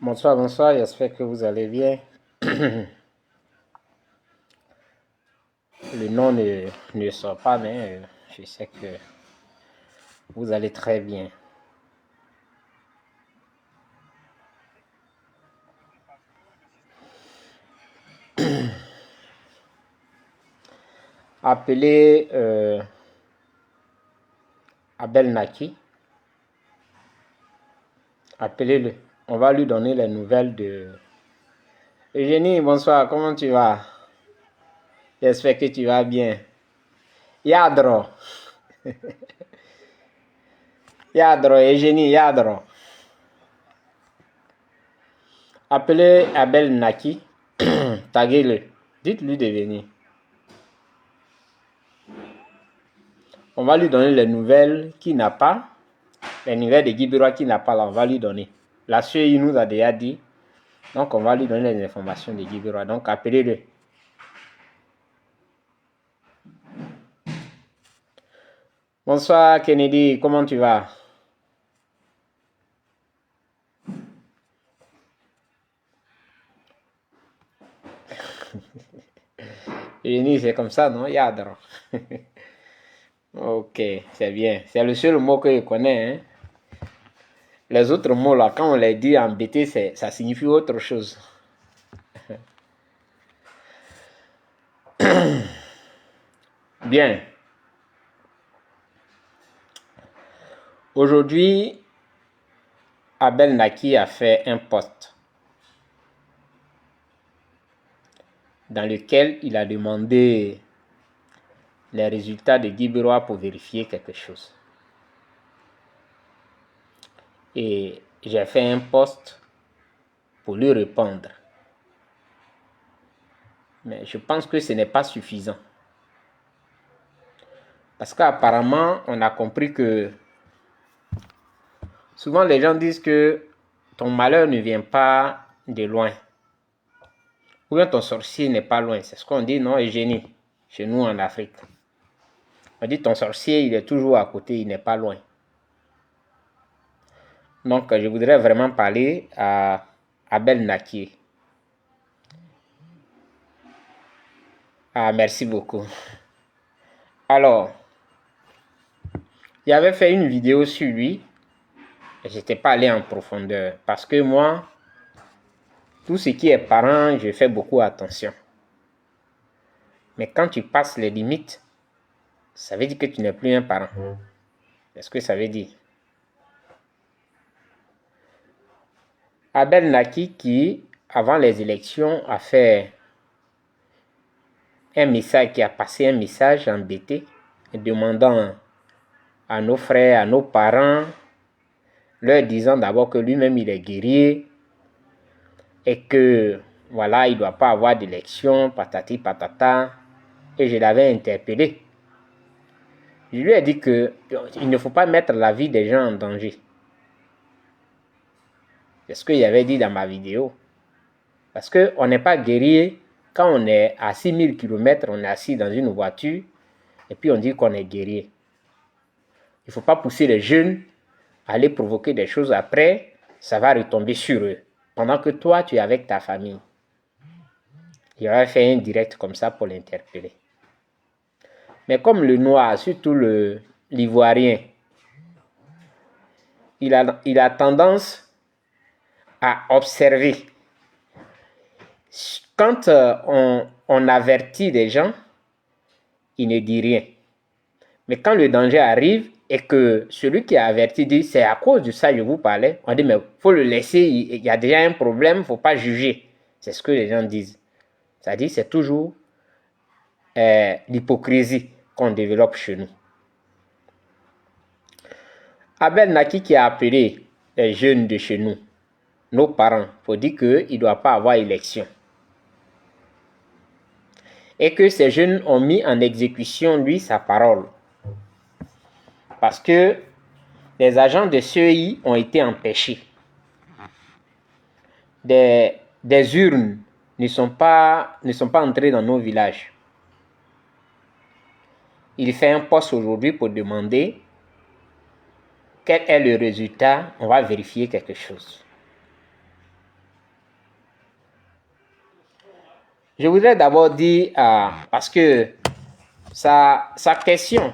Bonsoir, bonsoir, j'espère que vous allez bien. Le nom ne sort pas, mais je sais que vous allez très bien. Appelez Abel Naki, appelez-le. On va lui donner les nouvelles de... Eugénie, bonsoir, comment tu vas? J'espère que tu vas bien. Yadro, Yadro, Eugénie, Yadro. Appelez Abel Naki, taguez-le, dites-lui de venir. On va lui donner les nouvelles qu'il n'a pas. Les nouvelles de Guibera qu'il n'a pas là, on va lui donner. La soeur, il nous a déjà dit. Donc, on va lui donner les informations de Guibera. Donc, appelez-le. Bonsoir, Kennedy. Comment tu vas? Eugénie, c'est comme ça, non? Yadro. Ok, c'est bien. C'est le seul mot que je connais. Hein? Les autres mots, là, quand on les dit en BT, ça signifie autre chose. Bien. Aujourd'hui, Abel Naki a fait un post dans lequel il a demandé les résultats de Guibera pour vérifier quelque chose. Et j'ai fait un post pour lui répondre. Mais je pense que ce n'est pas suffisant. Parce qu'apparemment, on a compris que souvent les gens disent que ton malheur ne vient pas de loin. Ou bien ton sorcier n'est pas loin. C'est ce qu'on dit, non, Eugénie, chez nous en Afrique. On dit ton sorcier, il est toujours à côté, il n'est pas loin. Donc, je voudrais vraiment parler à Abel Naki. Ah, merci beaucoup. Alors, j'avais fait une vidéo sur lui. Je n'étais pas allé en profondeur. Parce que moi, tout ce qui est parent, je fais beaucoup attention. Mais quand tu passes les limites, ça veut dire que tu n'es plus un parent. C'est ce que ça veut dire. Abel Naki qui, avant les élections, a fait un message, qui a passé un message en BT, demandant à nos frères, à nos parents, leur disant d'abord que lui-même il est guerrier et que voilà, il ne doit pas avoir d'élection, patati patata. Et je l'avais interpellé. Je lui ai dit qu'il ne faut pas mettre la vie des gens en danger. C'est ce que j'avais dit dans ma vidéo. Parce qu'on n'est pas guerrier quand on est à 6000 km, on est assis dans une voiture et puis on dit qu'on est guerrier. Il ne faut pas pousser les jeunes à aller provoquer des choses après, ça va retomber sur eux. Pendant que toi, tu es avec ta famille. J'avais fait un direct comme ça pour l'interpeller. Mais comme le noir, surtout l'ivoirien, il a tendance à observer. Quand on avertit des gens, il ne dit rien. Mais quand le danger arrive et que celui qui a averti dit c'est à cause de ça que je vous parlais, on dit mais il faut le laisser, il y a déjà un problème, il ne faut pas juger. C'est ce que les gens disent. C'est-à-dire c'est toujours l'hypocrisie qu'on développe chez nous. Abel Naki qui a appelé les jeunes de chez nous, nos parents, pour dire qu'il ne doit pas avoir élection. Et que ces jeunes ont mis en exécution, lui, sa parole. Parce que les agents de CEI ont été empêchés. Des urnes ne sont pas entrées dans nos villages. Il fait un post aujourd'hui pour demander quel est le résultat. On va vérifier quelque chose. Je voudrais d'abord dire, parce que sa question,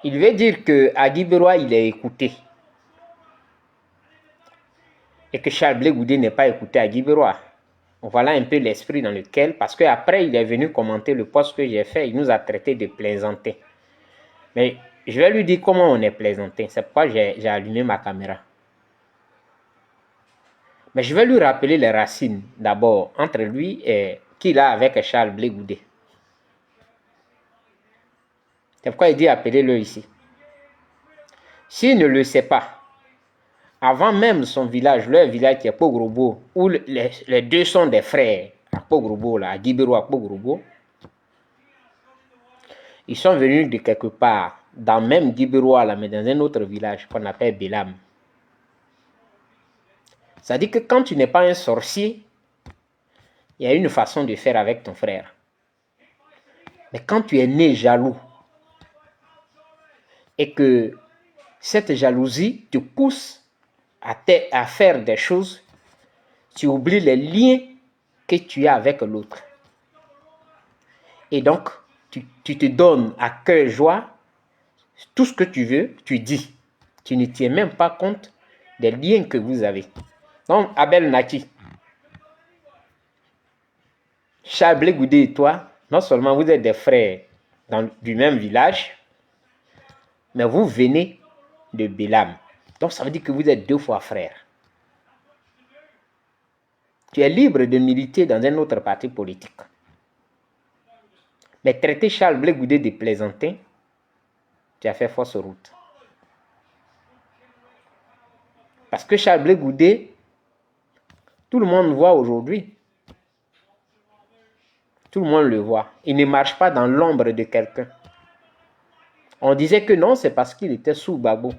il veut dire qu'à Guibérois, il est écouté. Et que Charles Blé Goudé n'est pas écouté à Guibérois. Voilà un peu l'esprit dans lequel, parce qu'après, il est venu commenter le post que j'ai fait, il nous a traité de plaisantin. Mais je vais lui dire comment on est plaisantin. C'est pourquoi j'ai allumé ma caméra. Mais je vais lui rappeler les racines, d'abord, entre lui et qu'il a avec Charles Blé Goudé. C'est pourquoi il dit appelez-le ici. S'il ne le sait pas, avant même son village, leur village qui est Pogrobo, où les deux sont des frères, à Pogrobo, là, à Guibéro, à Pogrobo, ils sont venus de quelque part, dans même Guibéro, là, mais dans un autre village qu'on appelle Bélam. Ça dit que quand tu n'es pas un sorcier, il y a une façon de faire avec ton frère. Mais quand tu es né jaloux, et que cette jalousie te pousse à faire des choses, tu oublies les liens que tu as avec l'autre. Et donc, tu te donnes à cœur joie tout ce que tu veux, tu dis. Tu ne tiens même pas compte des liens que vous avez. Donc, Abel Naki, Charles Blé Goudé et toi, non seulement vous êtes des frères du même village, mais vous venez de Bélam. Donc, ça veut dire que vous êtes deux fois frères. Tu es libre de militer dans un autre parti politique. Mais traiter Charles Blé Goudé de plaisantin, tu as fait fausse route. Parce que Charles Blé Goudé, tout le monde le voit aujourd'hui. Tout le monde le voit. Il ne marche pas dans l'ombre de quelqu'un. On disait que non, c'est parce qu'il était sous Babo.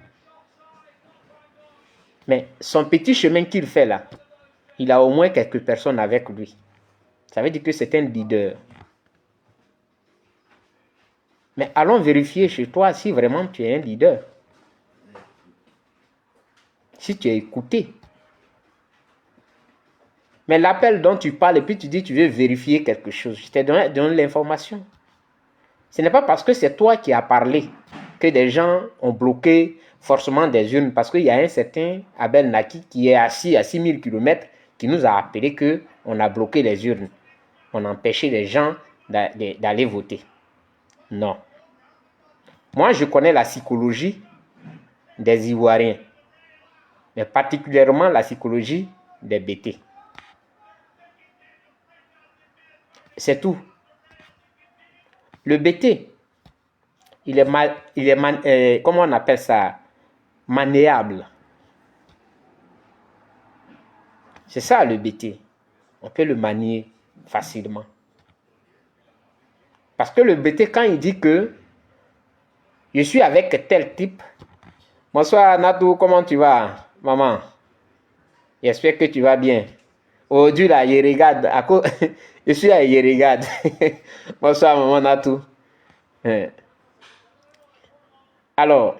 Mais son petit chemin qu'il fait là, il a au moins quelques personnes avec lui. Ça veut dire que c'est un leader. Mais allons vérifier chez toi si vraiment tu es un leader. Si tu es écouté. Mais l'appel dont tu parles et puis tu dis que tu veux vérifier quelque chose, je t'ai donné l'information. Ce n'est pas parce que c'est toi qui as parlé que des gens ont bloqué forcément des urnes, parce qu'il y a un certain Abel Naki qui est assis à 6000 km qui nous a appelé qu'on a bloqué les urnes. On a empêché les gens d'aller voter. Non. Moi, je connais la psychologie des Ivoiriens, mais particulièrement la psychologie des BT. C'est tout. Le BT, comment on appelle ça? Maniable. C'est ça le BT. On peut le manier facilement. Parce que le BT, quand il dit que je suis avec tel type, bonsoir Natou, comment tu vas, maman? J'espère que tu vas bien. Aujourd'hui, là, je regarde. Je suis à Yerigad. Bonsoir, maman Natou. Alors,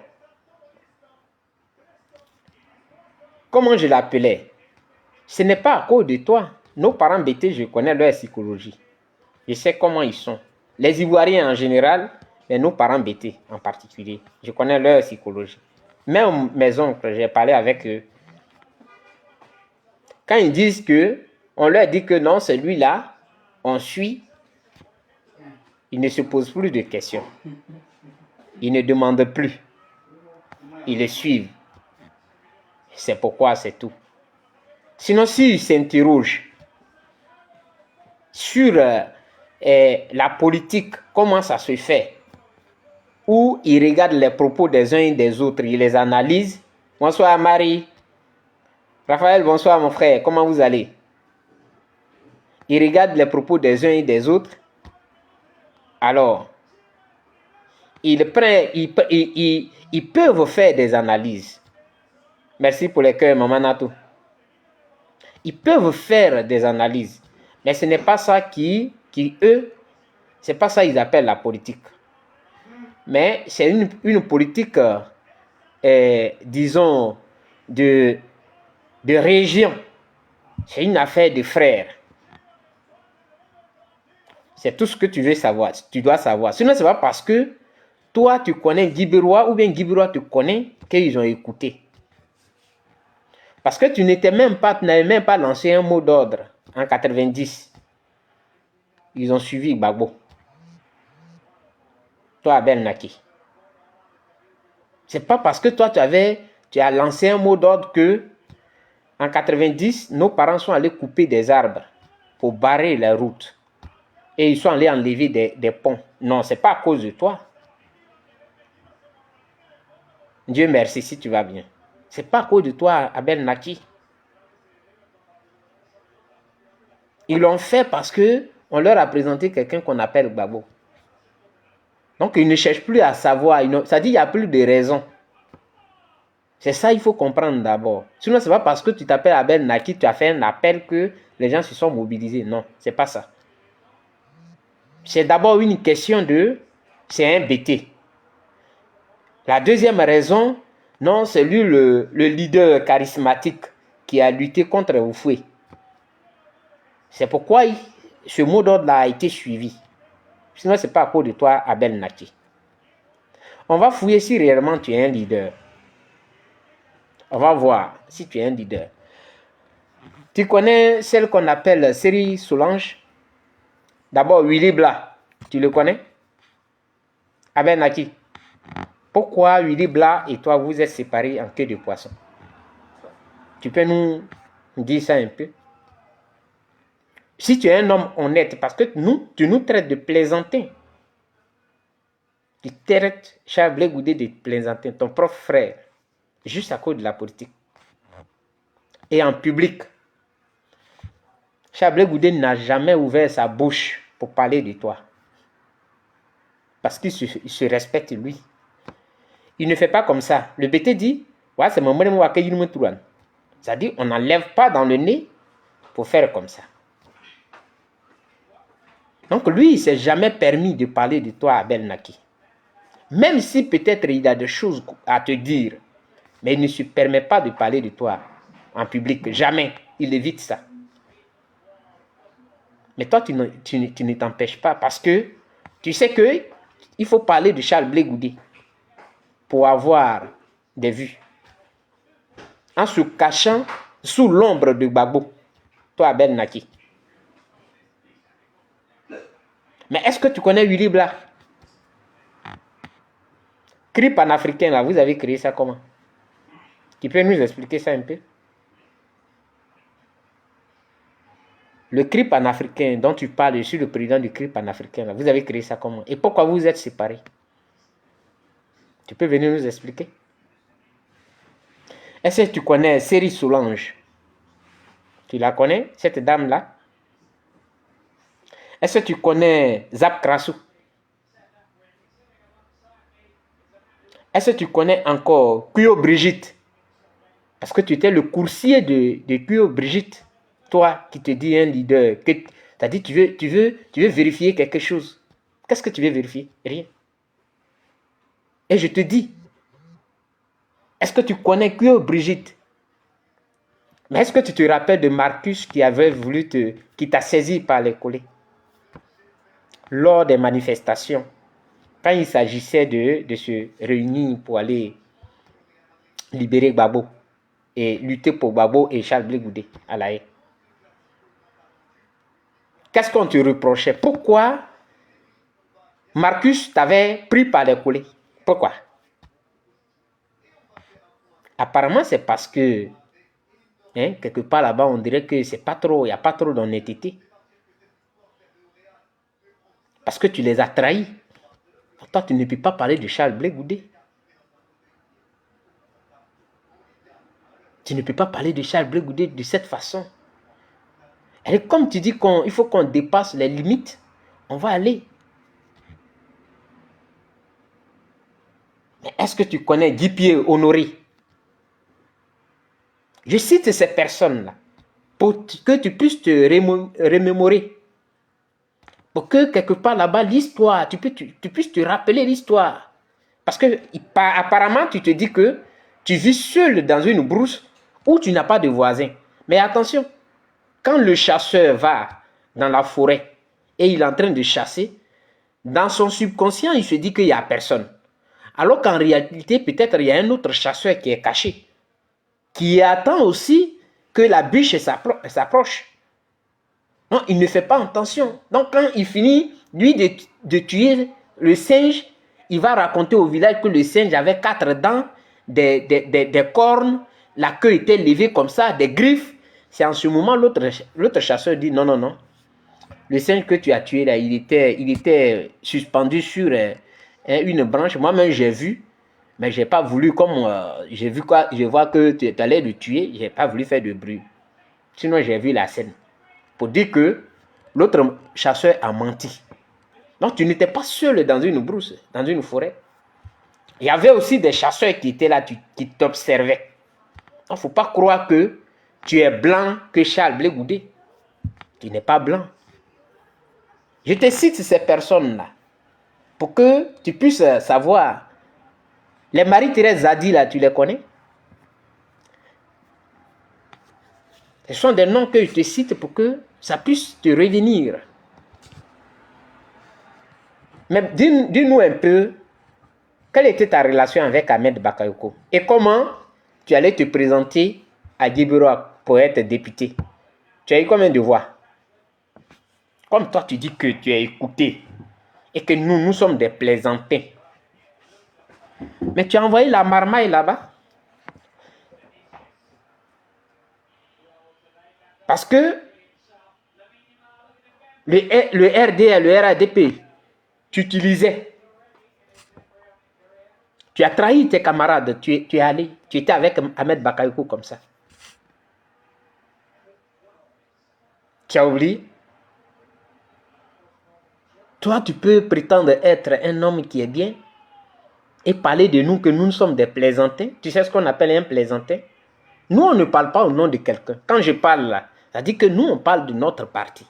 comment je l'appelais? Ce n'est pas à cause de toi. Nos parents BT, je connais leur psychologie. Je sais comment ils sont. Les Ivoiriens en général, mais nos parents BT en particulier. Je connais leur psychologie. Même mes oncles, j'ai parlé avec eux. Quand ils disent que, on leur dit que non, celui-là, on suit, ils ne se posent plus de questions. Ils ne demandent plus. Ils le suivent. C'est pourquoi c'est tout. Sinon, s'ils s'interrogent sur la politique, comment ça se fait, ou ils regardent les propos des uns et des autres, ils les analysent. Bonsoir Marie. Raphaël, bonsoir mon frère, comment vous allez? Ils regardent les propos des uns et des autres. Alors, ils peuvent faire des analyses. Merci pour les cœurs, maman Natou. Ils peuvent faire des analyses. Mais ce n'est pas ça c'est pas ça qu'ils appellent la politique. Mais c'est une politique, disons, de région. C'est une affaire de frères. C'est tout ce que tu veux savoir, tu dois savoir. Sinon, c'est pas parce que toi, tu connais Guibirois ou bien Guibirois te connaît qu'ils ont écouté. Parce que tu n'avais même pas lancé un mot d'ordre en 90. Ils ont suivi Gbagbo. Toi, Abel Naki. C'est pas parce que toi, tu as lancé un mot d'ordre que en 90, nos parents sont allés couper des arbres pour barrer la route. Et ils sont allés enlever des ponts. Non, c'est pas à cause de toi. Dieu merci si tu vas bien. C'est pas à cause de toi, Abel Naki. Ils l'ont fait parce que on leur a présenté quelqu'un qu'on appelle Gbagbo. Donc, ils ne cherchent plus à savoir. Ça dit qu'il n'y a plus de raison. C'est ça qu'il faut comprendre d'abord. Sinon, ce n'est pas parce que tu t'appelles Abel Naki, tu as fait un appel que les gens se sont mobilisés. Non, ce n'est pas ça. C'est d'abord une question de... C'est un BT. La deuxième raison, non, c'est lui le leader charismatique qui a lutté contre Oufoué. C'est pourquoi ce mot d'ordre-là a été suivi. Sinon, ce n'est pas à cause de toi, Abel Naki. On va fouiller si réellement tu es un leader. On va voir si tu es un leader. Tu connais celle qu'on appelle Série Solange? D'abord, Willy Bla. Tu le connais? Abel Naki. Pourquoi Willy Bla et toi, vous êtes séparés en queue de poisson? Tu peux nous dire ça un peu? Si tu es un homme honnête, parce que tu nous traites de plaisantin. Tu traites Charles Blé Goudé de plaisantin, ton propre frère, juste à cause de la politique. Et en public, Charles Blé Goudé n'a jamais ouvert sa bouche pour parler de toi. Parce qu'il se respecte lui. Il ne fait pas comme ça. Le BT dit, ouais, c'est mon mot à accueillir mon touran. C'est-à-dire, on n'enlève pas dans le nez pour faire comme ça. Donc lui, il ne s'est jamais permis de parler de toi à Abel Naki. Même si peut-être il a des choses à te dire, mais il ne se permet pas de parler de toi en public. Jamais. Il évite ça. Mais toi, tu ne t'empêches pas parce que tu sais qu'il faut parler de Charles Blé Goudé pour avoir des vues. En se cachant sous l'ombre de Gbagbo. Toi, Abel Naki. Mais est-ce que tu connais Willy Bla? CRI panafricain, là, vous avez créé ça comment? Tu peux nous expliquer ça un peu? Le CRI panafricain dont tu parles, je suis le président du CRI panafricain, là, vous avez créé ça comment? Et pourquoi vous êtes séparés? Tu peux venir nous expliquer? Est-ce que tu connais Série Solange? Tu la connais, cette dame-là? Est-ce que tu connais Zap Krassou? Est-ce que tu connais encore Kuyo Brigitte? Parce que tu étais le coursier de Kuyo Brigitte. Toi qui te dis un leader, c'est-à-dire tu veux vérifier quelque chose. Qu'est-ce que tu veux vérifier? Rien. Et je te dis, est-ce que tu connais Kuyo Brigitte? Mais est-ce que tu te rappelles de Marcus qui avait voulu qui t'a saisi par les collets? Lors des manifestations, quand il s'agissait de se réunir pour aller libérer Gbagbo et lutter pour Gbagbo et Charles Blé Goudé à La Haye. Qu'est-ce qu'on te reprochait? Pourquoi Marcus t'avait pris par les collets? Pourquoi? Apparemment, c'est parce que quelque part là-bas, on dirait que c'est pas trop, il n'y a pas trop d'honnêteté. Parce que tu les as trahis. Toi, tu ne peux pas parler de Charles Blé Goudé. Tu ne peux pas parler de Charles Blé Goudé de cette façon. Et comme tu dis qu'il faut qu'on dépasse les limites, on va aller. Mais est-ce que tu connais Guy Pierre Honoré? Je cite ces personnes-là pour que tu puisses te remémorer. Pour que quelque part là-bas, l'histoire, tu puisses te rappeler l'histoire. Parce que apparemment, tu te dis que tu vis seul dans une brousse où tu n'as pas de voisins. Mais attention, quand le chasseur va dans la forêt et il est en train de chasser, dans son subconscient, il se dit qu'il n'y a personne. Alors qu'en réalité, peut-être il y a un autre chasseur qui est caché, qui attend aussi que la bûche s'approche. Non, il ne fait pas attention. Donc quand il finit, lui, de tuer le singe, il va raconter au village que le singe avait 4 dents, des cornes, la queue était levée comme ça, des griffes. C'est en ce moment l'autre chasseur dit non, non, non. Le singe que tu as tué là, il était suspendu sur une branche. Moi-même, j'ai vu, mais je n'ai pas voulu, comme je vois que tu allais le tuer, je n'ai pas voulu faire de bruit. Sinon, j'ai vu la scène. Pour dire que l'autre chasseur a menti. Donc, tu n'étais pas seul dans une brousse, dans une forêt. Il y avait aussi des chasseurs qui étaient là, qui t'observaient. Il ne faut pas croire que tu es blanc que Charles Blé Goudé. Tu n'es pas blanc. Je te cite ces personnes-là pour que tu puisses savoir. Les Marie-Thérèse Zadi, là, tu les connais? Ce sont des noms que je te cite pour que ça puisse te revenir. Mais dis-nous un peu, quelle était ta relation avec Ahmed Bakayoko? Et comment tu allais te présenter à Djibiroa pour être député? Tu as eu combien de voix? Comme toi, tu dis que tu as écouté et que nous sommes des plaisantins. Mais tu as envoyé la marmaille là-bas. Parce que le RD et le RADP, tu utilisais. Tu as trahi tes camarades, tu es allé, tu étais avec Ahmed Bakayoko comme ça. Tu as oublié? Toi, tu peux prétendre être un homme qui est bien et parler de nous que nous sommes des plaisantins. Tu sais ce qu'on appelle un plaisantin? Nous, on ne parle pas au nom de quelqu'un. Quand je parle là, ça dit que nous, on parle de notre parti.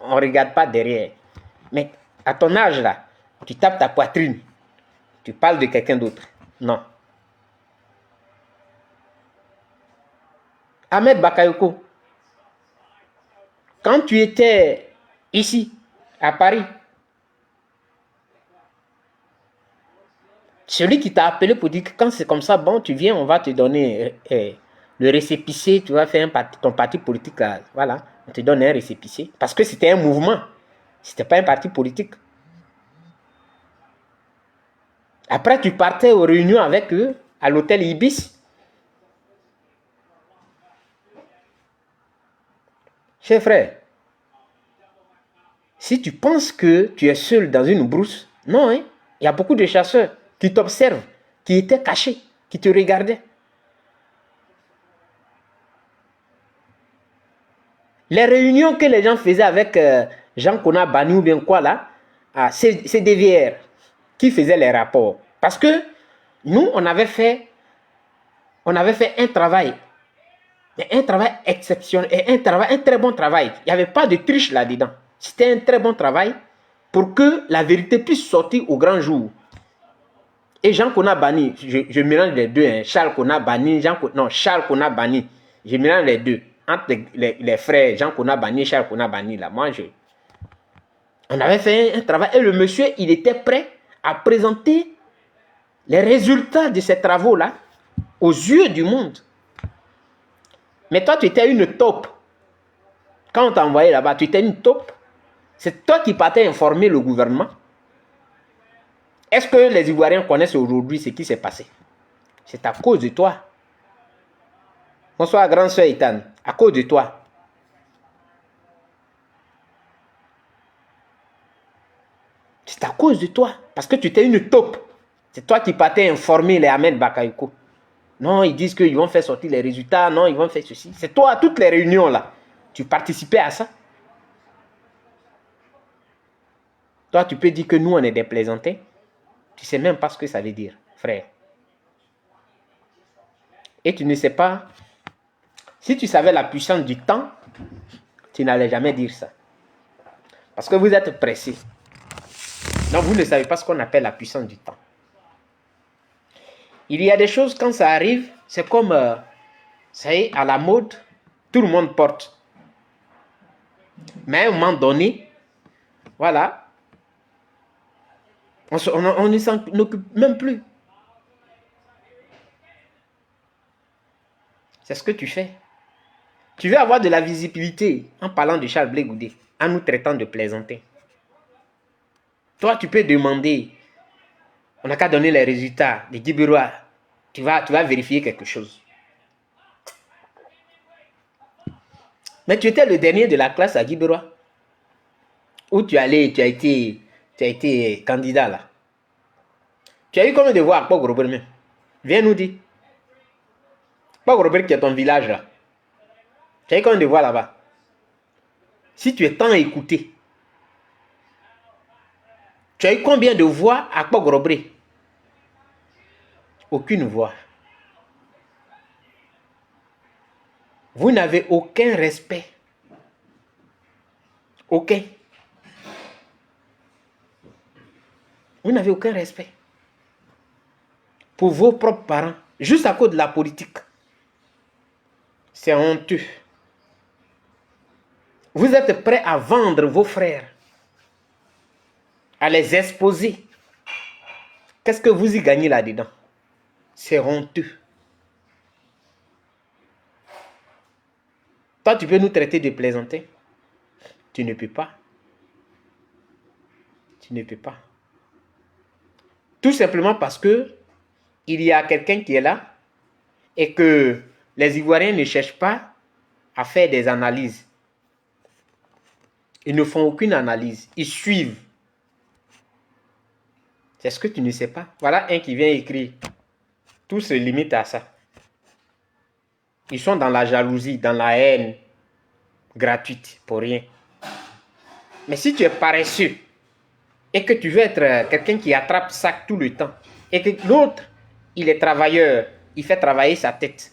On ne regarde pas derrière. Mais à ton âge là, tu tapes ta poitrine. Tu parles de quelqu'un d'autre. Non. Ahmed Bakayoko, quand tu étais ici, à Paris, celui qui t'a appelé pour dire que quand c'est comme ça, bon, tu viens, on va te donner le récépissé, tu vas faire ton parti politique là. Voilà, on te donne un récépissé. Parce que c'était un mouvement. C'était pas un parti politique. Après, tu partais aux réunions avec eux à l'hôtel Ibis. Cher frère, si tu penses que tu es seul dans une brousse, non, hein? Il y a beaucoup de chasseurs qui t'observent, qui étaient cachés, qui te regardaient. Les réunions que les gens faisaient avec Jean Kona Bani ou bien quoi là, c'est des VR qui faisaient les rapports. Parce que nous, on avait fait un travail exceptionnel, un très bon travail. Il n'y avait pas de triche là-dedans. C'était un très bon travail pour que la vérité puisse sortir au grand jour. Et Jean Kona Bani, je mélange les deux, hein. Charles Kona Bani, Charles Kona Bani, je mélange les deux. Entre les frères Jean Kona Bani et Charles Kona Bani, là, on avait fait un travail et le monsieur, il était prêt à présenter les résultats de ces travaux-là aux yeux du monde. Mais toi, tu étais une taupe. Quand on t'a envoyé là-bas, tu étais une taupe. C'est toi qui partais informer le gouvernement. Est-ce que les Ivoiriens connaissent aujourd'hui ce qui s'est passé? C'est à cause de toi. Bonsoir, grande soeur Ethan. À cause de toi. C'est à cause de toi. Parce que tu étais une taupe. C'est toi qui partais informer les Ahmed Bakayoko. Non, ils disent qu'ils vont faire sortir les résultats. Non, ils vont faire ceci. C'est toi, toutes les réunions là. Tu participais à ça. Toi, tu peux dire que nous, on est des plaisantins. Tu ne sais même pas ce que ça veut dire, frère. Et tu ne sais pas. Si tu savais la puissance du temps, tu n'allais jamais dire ça. Parce que vous êtes pressé. Donc, vous ne savez pas ce qu'on appelle la puissance du temps. Il y a des choses, quand ça arrive, c'est comme, ça y est, à la mode, tout le monde porte. Mais à un moment donné, Voilà. On ne s'en occupe même plus. C'est ce que tu fais. Tu veux avoir de la visibilité en parlant de Charles Blé Goudé, en nous traitant de plaisanter. Toi, tu peux demander, on n'a qu'à donner les résultats de Guy Biroa. Tu vas vérifier quelque chose. Mais tu étais le dernier de la classe à Guy Biroa. Où tu as été candidat là. Tu as eu combien de voix à Pogorobel même? Viens nous dire. Pogorobel qui est ton village là. Tu as eu combien de voix là-bas? Si tu es tant écouté, tu as eu combien de voix à Pogorobel? Aucune voix. Vous n'avez aucun respect. Aucun. Vous n'avez aucun respect pour vos propres parents, juste à cause de la politique. C'est honteux. Vous êtes prêts à vendre vos frères, à les exposer. Qu'est-ce que vous y gagnez là-dedans? C'est honteux. Toi, tu peux nous traiter de plaisanter? Tu ne peux pas. Tu ne peux pas. Tout simplement parce que il y a quelqu'un qui est là et que les Ivoiriens ne cherchent pas à faire des analyses. Ils ne font aucune analyse. Ils suivent. C'est ce que tu ne sais pas. Voilà un qui vient écrire. Tout se limite à ça. Ils sont dans la jalousie, dans la haine gratuite pour rien. Mais si tu es paresseux et que tu veux être quelqu'un qui attrape ça tout le temps et que l'autre, il est travailleur, il fait travailler sa tête,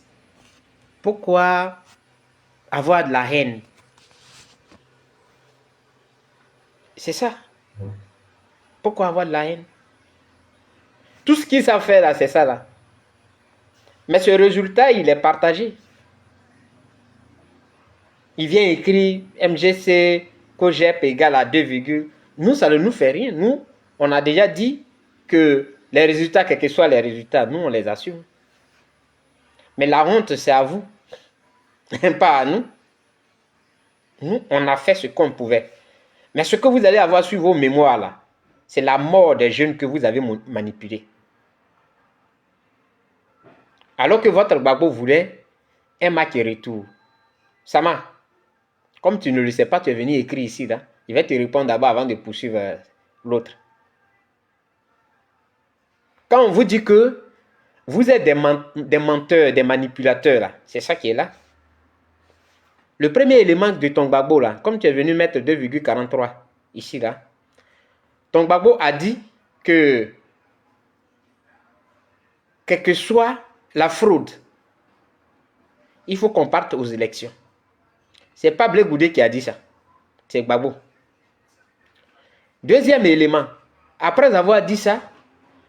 pourquoi avoir de la haine? C'est ça. Pourquoi avoir de la haine? Tout ce qu'ils savent faire là, c'est ça là. Mais ce résultat, il est partagé. Il vient écrire MGC COGEP égale à 2, nous, ça ne nous fait rien. Nous, on a déjà dit que les résultats, quels que soient les résultats, nous, on les assume. Mais la honte, c'est à vous. Pas à nous. Nous, on a fait ce qu'on pouvait. Mais ce que vous allez avoir sur vos mémoires, là, c'est la mort des jeunes que vous avez manipulés. Alors que votre Gbagbo voulait un match retour. Sama, comme tu ne le sais pas, tu es venu écrire ici, là. Il va te répondre d'abord avant de poursuivre l'autre. Quand on vous dit que vous êtes des menteurs, des manipulateurs, là, c'est ça qui est là. Le premier élément de ton Gbagbo, là, comme tu es venu mettre 2,43 ici, là, ton Gbagbo a dit que quelle que soit la fraude, il faut qu'on parte aux élections. C'est pas Blé Goudé qui a dit ça. C'est Gbagbo. Deuxième élément, après avoir dit ça,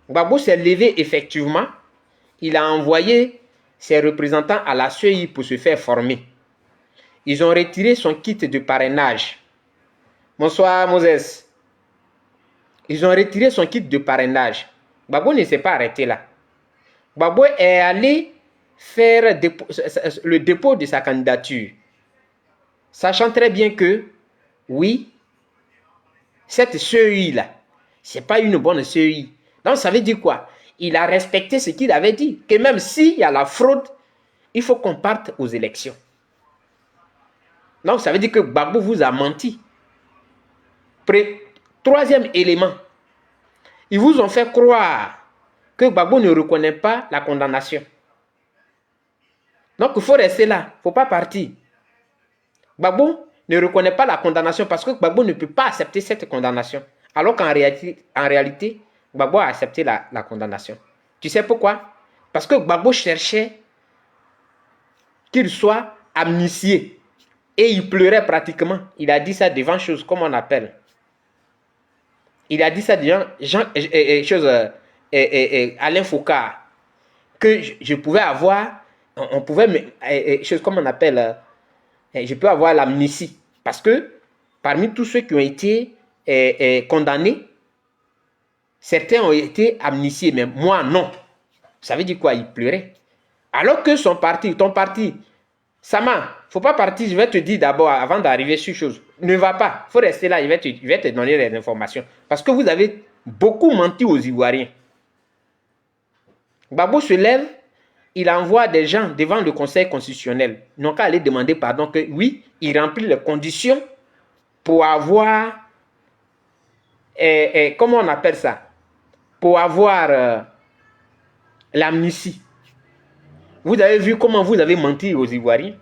Gbagbo s'est levé effectivement. Il a envoyé ses représentants à la CEI pour se faire former. Ils ont retiré son kit de parrainage. Bonsoir Moses. Ils ont retiré son kit de parrainage. Gbagbo ne s'est pas arrêté là. Gbagbo est allé faire le dépôt de sa candidature, sachant très bien que, oui, cette CEI-là, ce n'est pas une bonne CEI. Donc, ça veut dire quoi? Il a respecté ce qu'il avait dit, que même s'il y a la fraude, il faut qu'on parte aux élections. Donc, ça veut dire que Gbagbo vous a menti. Troisième élément, ils vous ont fait croire que Gbagbo ne reconnaît pas la condamnation. Donc, il faut rester là, il ne faut pas partir. Gbagbo ne reconnaît pas la condamnation parce que Gbagbo ne peut pas accepter cette condamnation. Alors qu'en réalité, Gbagbo a accepté la condamnation. Tu sais pourquoi? Parce que Gbagbo cherchait qu'il soit amnistié. Et il pleurait pratiquement. Il a dit ça devant chose, comme on appelle. Il a dit ça devant Alain Foucault. Que je pouvais avoir, on pouvait, chose comme on appelle, je peux avoir l'amnistie. Parce que parmi tous ceux qui ont été condamnés. Certains ont été amnistiés, mais moi, non. Ça veut dire quoi? Il pleurait. Alors que son parti, ton parti, Sama, il ne faut pas partir, je vais te dire d'abord, avant d'arriver sur chose. Ne va pas, il faut rester là, je vais te donner les informations. Parce que vous avez beaucoup menti aux Ivoiriens. Gbagbo se lève, il envoie des gens devant le Conseil constitutionnel. Ils n'ont qu'à aller demander pardon que oui, il remplit les conditions pour avoir, comment on appelle ça? Pour avoir l'amnistie. Vous avez vu comment vous avez menti aux Ivoiriens?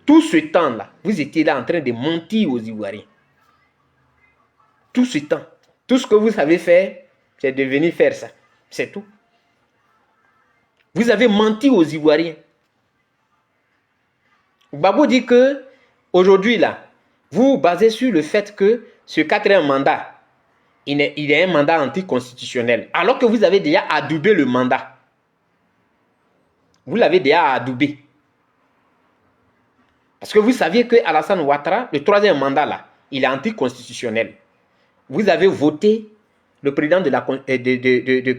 Tout ce temps-là, vous étiez là en train de mentir aux Ivoiriens. Tout ce temps. Tout ce que vous savez faire, c'est de venir faire ça. C'est tout. Vous avez menti aux Ivoiriens. Gbagbo dit que, aujourd'hui, là, vous vous basez sur le fait que ce quatrième mandat, il est un mandat anticonstitutionnel. Alors que vous avez déjà adoubé le mandat. Vous l'avez déjà adoubé. Parce que vous saviez que Alassane Ouattara, le troisième mandat là, il est anticonstitutionnel. Vous avez voté le président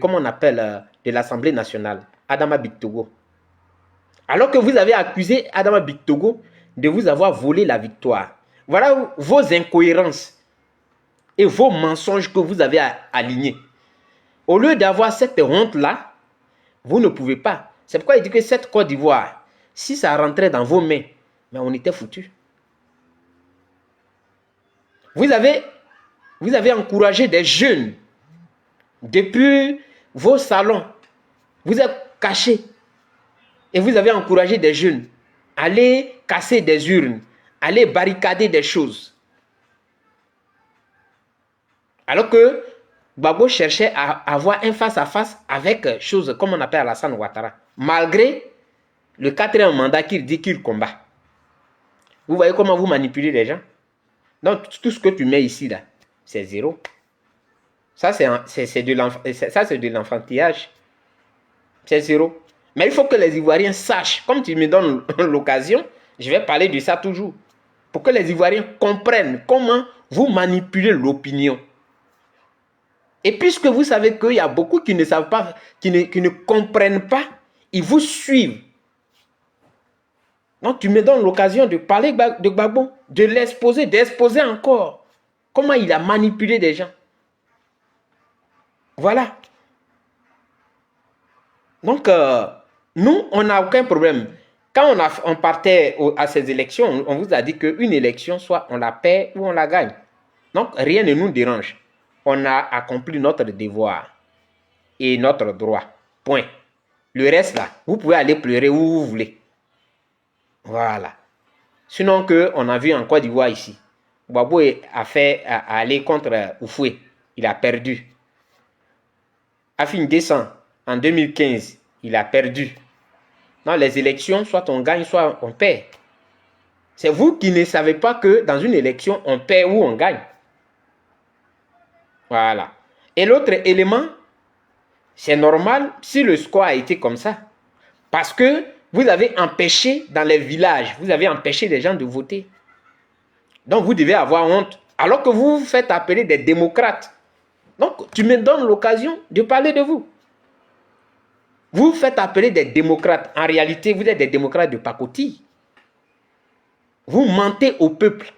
comment on appelle, de l'Assemblée nationale, Adama Bictogo. Alors que vous avez accusé Adama Bictogo de vous avoir volé la victoire. Voilà vos incohérences et vos mensonges que vous avez alignés. Au lieu d'avoir cette honte-là, vous ne pouvez pas. C'est pourquoi il dit que cette Côte d'Ivoire, si ça rentrait dans vos mains, mais on était foutus. Vous avez encouragé des jeunes depuis vos salons. Vous êtes cachés et vous avez encouragé des jeunes à aller casser des urnes, à aller barricader des choses. Alors que Gbagbo cherchait à avoir un face-à-face avec choses comme on appelle Alassane Ouattara, malgré le quatrième mandat qu'il dit qu'il combat. Vous voyez comment vous manipulez les gens? Donc, tout ce que tu mets ici, là, c'est zéro. Ça, c'est de l'enfantillage. C'est zéro. Mais il faut que les Ivoiriens sachent, comme tu me donnes l'occasion, je vais parler de ça toujours, pour que les Ivoiriens comprennent comment vous manipulez l'opinion. Et puisque vous savez qu'il y a beaucoup qui ne savent pas, qui ne comprennent pas, ils vous suivent. Donc tu me donnes l'occasion de parler de Gbagbo, de l'exposer, d'exposer encore comment il a manipulé des gens. Voilà. Donc, nous, on n'a aucun problème. Quand on partait à ces élections, on vous a dit qu'une élection, soit on la perd ou on la gagne. Donc, rien ne nous dérange. On a accompli notre devoir et notre droit. Point. Le reste, là, vous pouvez aller pleurer où vous voulez. Voilà. Sinon, on a vu en Côte d'Ivoire ici. Gbagbo a fait à aller contre Oufoué. Il a perdu. Afin descend en 2015. Il a perdu. Dans les élections, soit on gagne, soit on perd. C'est vous qui ne savez pas que dans une élection, on perd ou on gagne. Voilà. Et l'autre élément, c'est normal si le score a été comme ça. Parce que vous avez empêché dans les villages, vous avez empêché les gens de voter. Donc vous devez avoir honte. Alors que vous vous faites appeler des démocrates. Donc tu me donnes l'occasion de parler de vous. Vous vous faites appeler des démocrates. En réalité, vous êtes des démocrates de pacotille. Vous mentez au peuple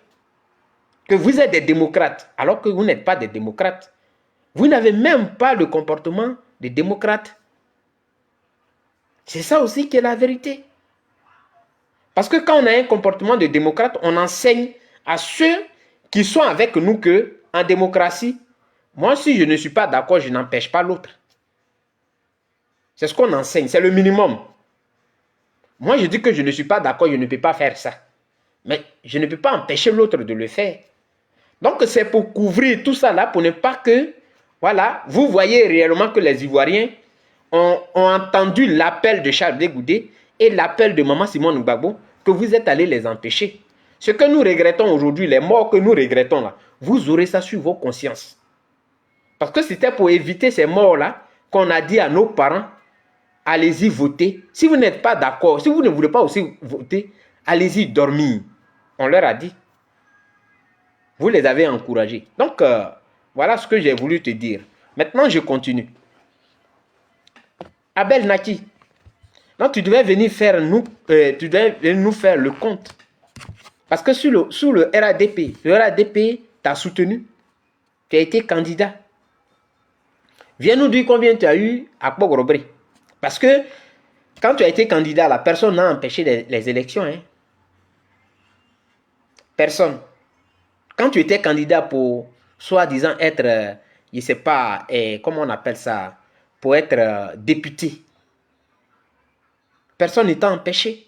que vous êtes des démocrates, alors que vous n'êtes pas des démocrates. Vous n'avez même pas le comportement des démocrates. C'est ça aussi qui est la vérité. Parce que quand on a un comportement de démocrate, on enseigne à ceux qui sont avec nous que, en démocratie, moi, si je ne suis pas d'accord, je n'empêche pas l'autre. C'est ce qu'on enseigne, c'est le minimum. Moi, je dis que je ne suis pas d'accord, je ne peux pas faire ça. Mais je ne peux pas empêcher l'autre de le faire. Donc, c'est pour couvrir tout ça là, pour ne pas que, voilà, vous voyez réellement que les Ivoiriens ont entendu l'appel de Charles Blé Goudé et l'appel de Maman Simone Gbagbo, que vous êtes allés les empêcher. Ce que nous regrettons aujourd'hui, les morts que nous regrettons là, vous aurez ça sur vos consciences. Parce que c'était pour éviter ces morts-là qu'on a dit à nos parents, allez-y voter. Si vous n'êtes pas d'accord, si vous ne voulez pas aussi voter, allez-y dormir. On leur a dit. Vous les avez encouragés. Donc, voilà ce que j'ai voulu te dire. Maintenant, je continue. Abel Naki. Donc, tu devais venir faire nous faire le compte. Parce que sous le RADP t'a soutenu. Tu as été candidat. Viens nous dire combien tu as eu à Pogorobri. Parce que quand tu as été candidat, la personne n'a empêché les élections. Hein. Personne. Quand tu étais candidat pour, soi-disant, être, je ne sais pas, comment on appelle ça, pour être député, personne ne t'a empêché.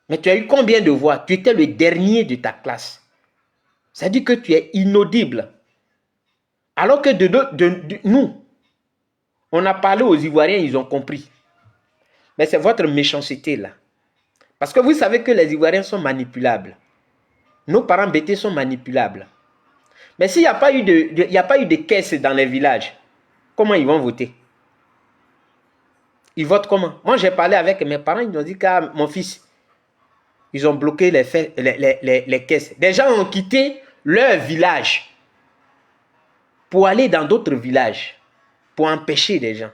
Mais tu as eu combien de voix? Tu étais le dernier de ta classe. Ça dit que tu es inaudible. Alors que nous, on a parlé aux Ivoiriens, ils ont compris. Mais c'est votre méchanceté là. Parce que vous savez que les Ivoiriens sont manipulables. Nos parents bêtés sont manipulables. Mais s'il n'y a pas eu de caisse dans les villages, comment ils vont voter? Ils votent comment? Moi, j'ai parlé avec mes parents, ils ont dit que mon fils, ils ont bloqué les caisses. Des gens ont quitté leur village pour aller dans d'autres villages, pour empêcher les gens.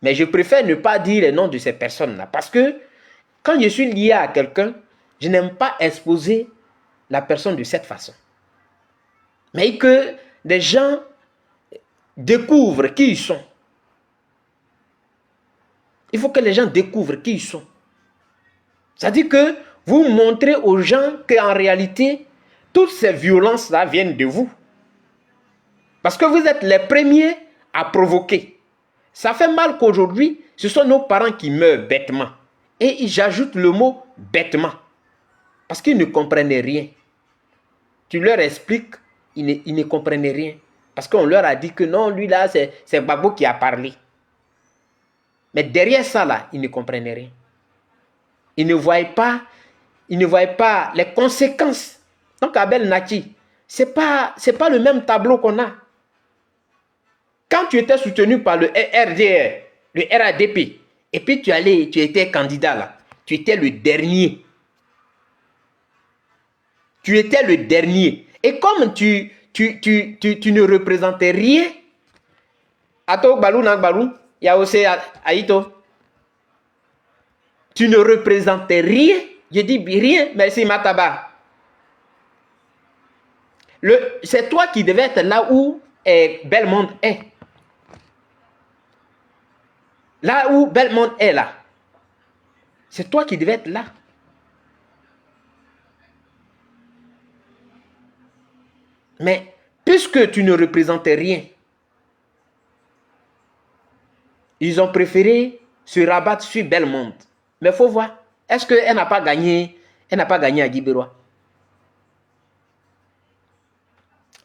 Mais je préfère ne pas dire les noms de ces personnes-là, parce que quand je suis lié à quelqu'un, je n'aime pas exposer la personne de cette façon. Mais que des gens découvrent qui ils sont. Il faut que les gens découvrent qui ils sont. C'est-à-dire que vous montrez aux gens qu'en réalité, toutes ces violences-là viennent de vous. Parce que vous êtes les premiers à provoquer. Ça fait mal qu'aujourd'hui, ce sont nos parents qui meurent bêtement. Et j'ajoute le mot bêtement. Parce qu'ils ne comprenaient rien. Tu leur expliques, ils ne comprenaient rien. Parce qu'on leur a dit que non, lui là, c'est Gbagbo qui a parlé. Mais derrière ça là, ils ne comprenaient rien. Ils ne voyaient pas les conséquences. Donc Abel Naki, c'est pas le même tableau qu'on a. Quand tu étais soutenu par le RDR, le RADP, et puis tu étais candidat là, tu étais le dernier. Tu étais le dernier. Et comme tu ne représentais rien, Ato Balou Nagbalou, il y a aussi Aïto. Tu ne représentais rien. Je dis rien, merci Mataba. C'est toi qui devais être là où Belmont est. Là où Belmont est là. C'est toi qui devais être là. Mais puisque tu ne représentais rien, ils ont préféré se rabattre sur Belmont. Mais il faut voir. Est-ce qu'elle n'a pas gagné? Elle n'a pas gagné à Guibérois.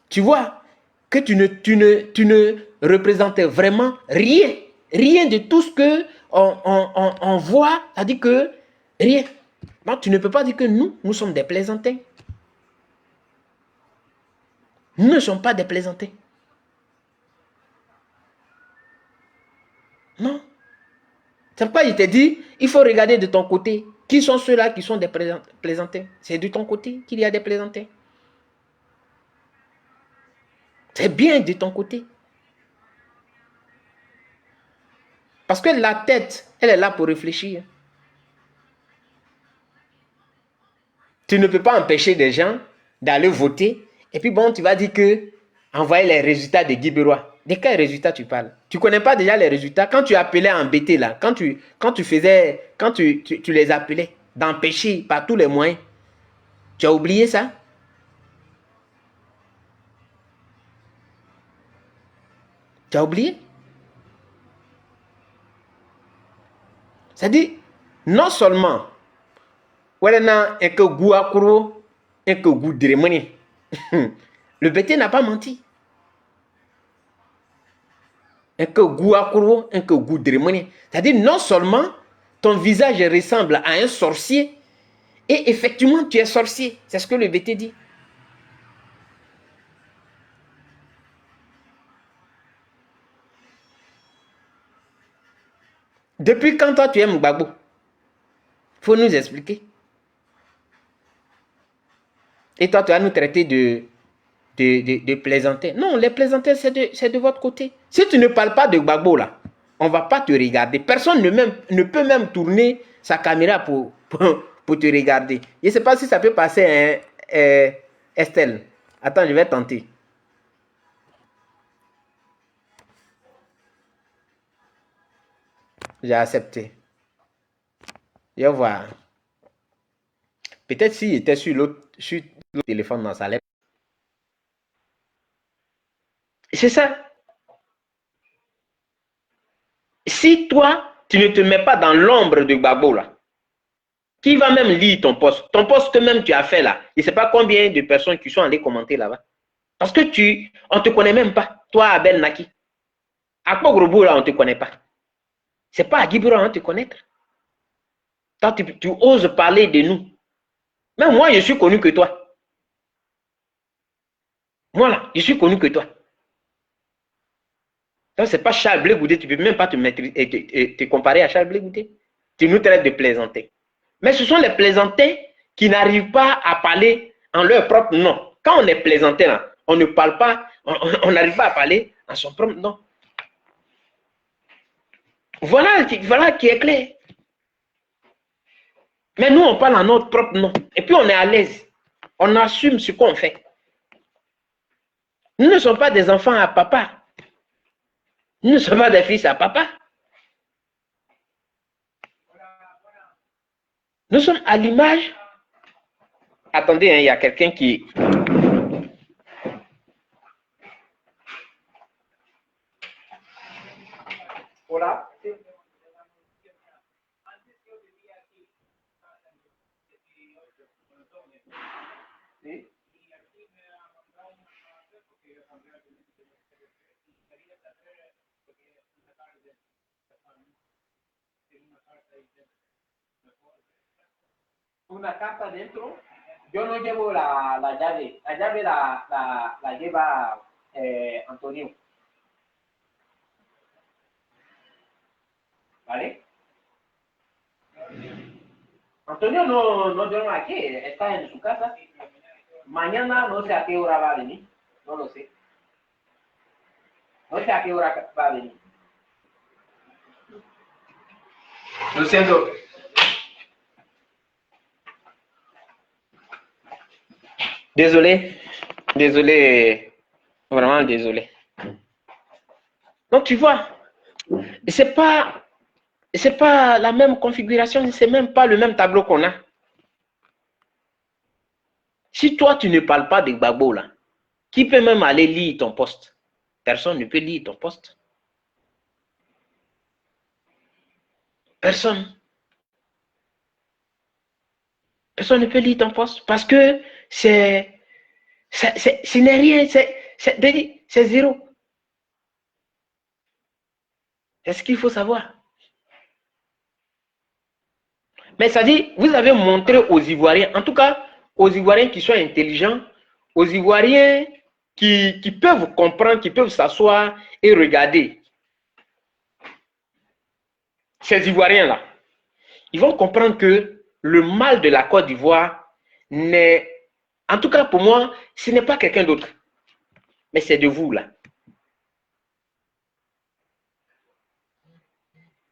Tu vois que tu ne représentais vraiment rien. Rien de tout ce qu'on voit. C'est-à-dire que rien. Donc tu ne peux pas dire que nous sommes des plaisantins. Nous ne sommes pas des plaisantins. Non. C'est pourquoi il te dit, il faut regarder de ton côté. Qui sont ceux-là qui sont des plaisantins? C'est de ton côté qu'il y a des plaisantins. C'est bien de ton côté. Parce que la tête, elle est là pour réfléchir. Tu ne peux pas empêcher des gens d'aller voter. Et puis bon, tu vas dire que envoyer les résultats de Guibérois. De quels résultats tu parles? Tu ne connais pas déjà les résultats? Quand tu appelais à embêter là, quand tu les appelais d'empêcher par tous les moyens, tu as oublié ça? Tu as oublié? C'est-à-dire, non seulement, le BT n'a pas menti. C'est-à-dire, non seulement ton visage ressemble à un sorcier, et effectivement, tu es sorcier. C'est ce que le BT dit. Depuis quand toi tu aimes Gbagbo? Il faut nous expliquer. Et toi, tu vas nous traiter de plaisanter. Non, les plaisanter, c'est de votre côté. Si tu ne parles pas de Gbagbo, là, on ne va pas te regarder. Personne ne peut même tourner sa caméra pour te regarder. Je ne sais pas si ça peut passer, hein, Estelle. Attends, je vais tenter. J'ai accepté. Je vais voir. Peut-être s'il était sur l'autre téléphone, non, ça allait. C'est ça. Si toi, tu ne te mets pas dans l'ombre de Gbagbo, là, qui va même lire ton post? Ton post que même tu as fait là, je ne sais pas combien de personnes qui sont allées commenter là-bas. Parce que on ne te connaît même pas. Toi, Abel Naki. À quoi Grobo, là, on ne te connaît pas. Ce n'est pas à Guibura, on te connaître. Toi, tu oses parler de nous. Même moi, je suis connu que toi. Moi, là, je suis connu que toi. Donc, ce n'est pas Charles Blé Goudé. Tu ne peux même pas te comparer à Charles Blé Goudé. Tu nous traites de plaisanter. Mais ce sont les plaisantins qui n'arrivent pas à parler en leur propre nom. Quand on est plaisantin, là, on ne parle pas, on n'arrive pas à parler en son propre nom. Voilà qui est clair. Mais nous, on parle en notre propre nom. Et puis, on est à l'aise. On assume ce qu'on fait. Nous ne sommes pas des enfants à papa. Nous ne sommes pas des fils à papa. Nous sommes à l'image. Attendez, hein, il y a quelqu'un qui... Voilà. Una carta dentro. Yo no llevo la llave. La llave la lleva Antonio. ¿Vale? Antonio no duerme aquí, está en su casa. Mañana no sé a qué hora va a venir. No lo sé. No sé a qué hora va a venir. Lo siento. Désolé, vraiment désolé. Donc tu vois, c'est pas la même configuration, c'est même pas le même tableau qu'on a. Si toi tu ne parles pas de Gbagbo là, qui peut même aller lire ton poste? Personne ne peut lire ton poste. Personne. Personne ne peut lire ton poste parce que ce n'est rien, c'est zéro. C'est ce qu'il faut savoir. Mais ça dit, vous avez montré aux Ivoiriens, en tout cas aux Ivoiriens qui sont intelligents, aux Ivoiriens qui peuvent comprendre, qui peuvent s'asseoir et regarder. Ces Ivoiriens-là, ils vont comprendre que le mal de la Côte d'Ivoire n'est, en tout cas pour moi, ce n'est pas quelqu'un d'autre, mais c'est de vous là.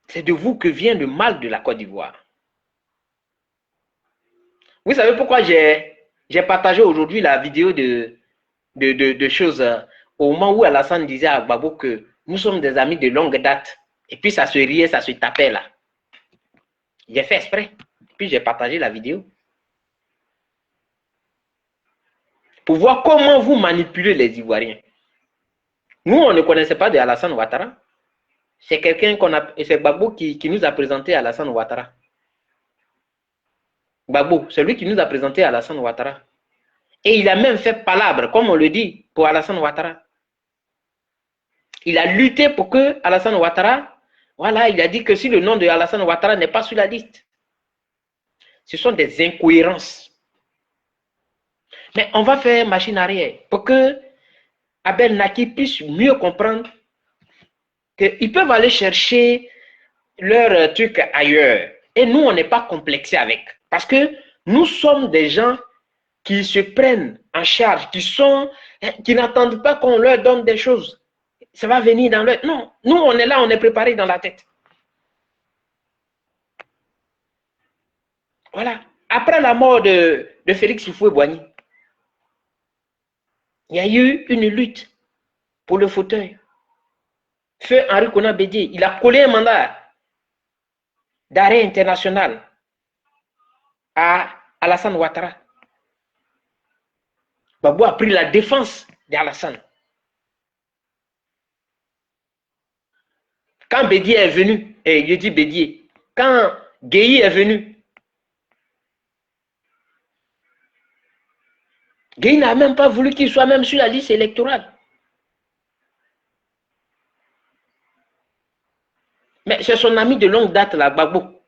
C'est de vous que vient le mal de la Côte d'Ivoire. Vous savez pourquoi j'ai partagé aujourd'hui la vidéo de choses au moment où Alassane disait à Gbagbo que nous sommes des amis de longue date. Et puis ça se riait, ça se tapait là. J'ai fait exprès. Puis j'ai partagé la vidéo. Pour voir comment vous manipulez les Ivoiriens. Nous, on ne connaissait pas de Alassane Ouattara. C'est quelqu'un c'est Gbagbo qui nous a présenté Alassane Ouattara. Gbagbo, c'est lui qui nous a présenté Alassane Ouattara. Et il a même fait palabre, comme on le dit, pour Alassane Ouattara. Il a lutté pour que Alassane Ouattara, voilà, il a dit que si le nom de Alassane Ouattara n'est pas sur la liste, ce sont des incohérences. Mais on va faire machine arrière pour que Abel Naki puisse mieux comprendre qu'ils peuvent aller chercher leur truc ailleurs. Et nous, on n'est pas complexés avec. Parce que nous sommes des gens qui se prennent en charge, qui n'attendent pas qu'on leur donne des choses. Ça va venir dans leur... Non, nous, on est là, on est préparé dans la tête. Voilà. Après la mort de Félix Houphouët-Boigny, il y a eu une lutte pour le fauteuil. Feu Henri Konan Bédié, il a collé un mandat d'arrêt international à Alassane Ouattara. Gbagbo a pris la défense d'Alassane. Quand Bédié est venu, et je dis Bédié, quand Gueye est venu, Gueye n'a même pas voulu qu'il soit même sur la liste électorale. Mais c'est son ami de longue date, là, Gbagbo.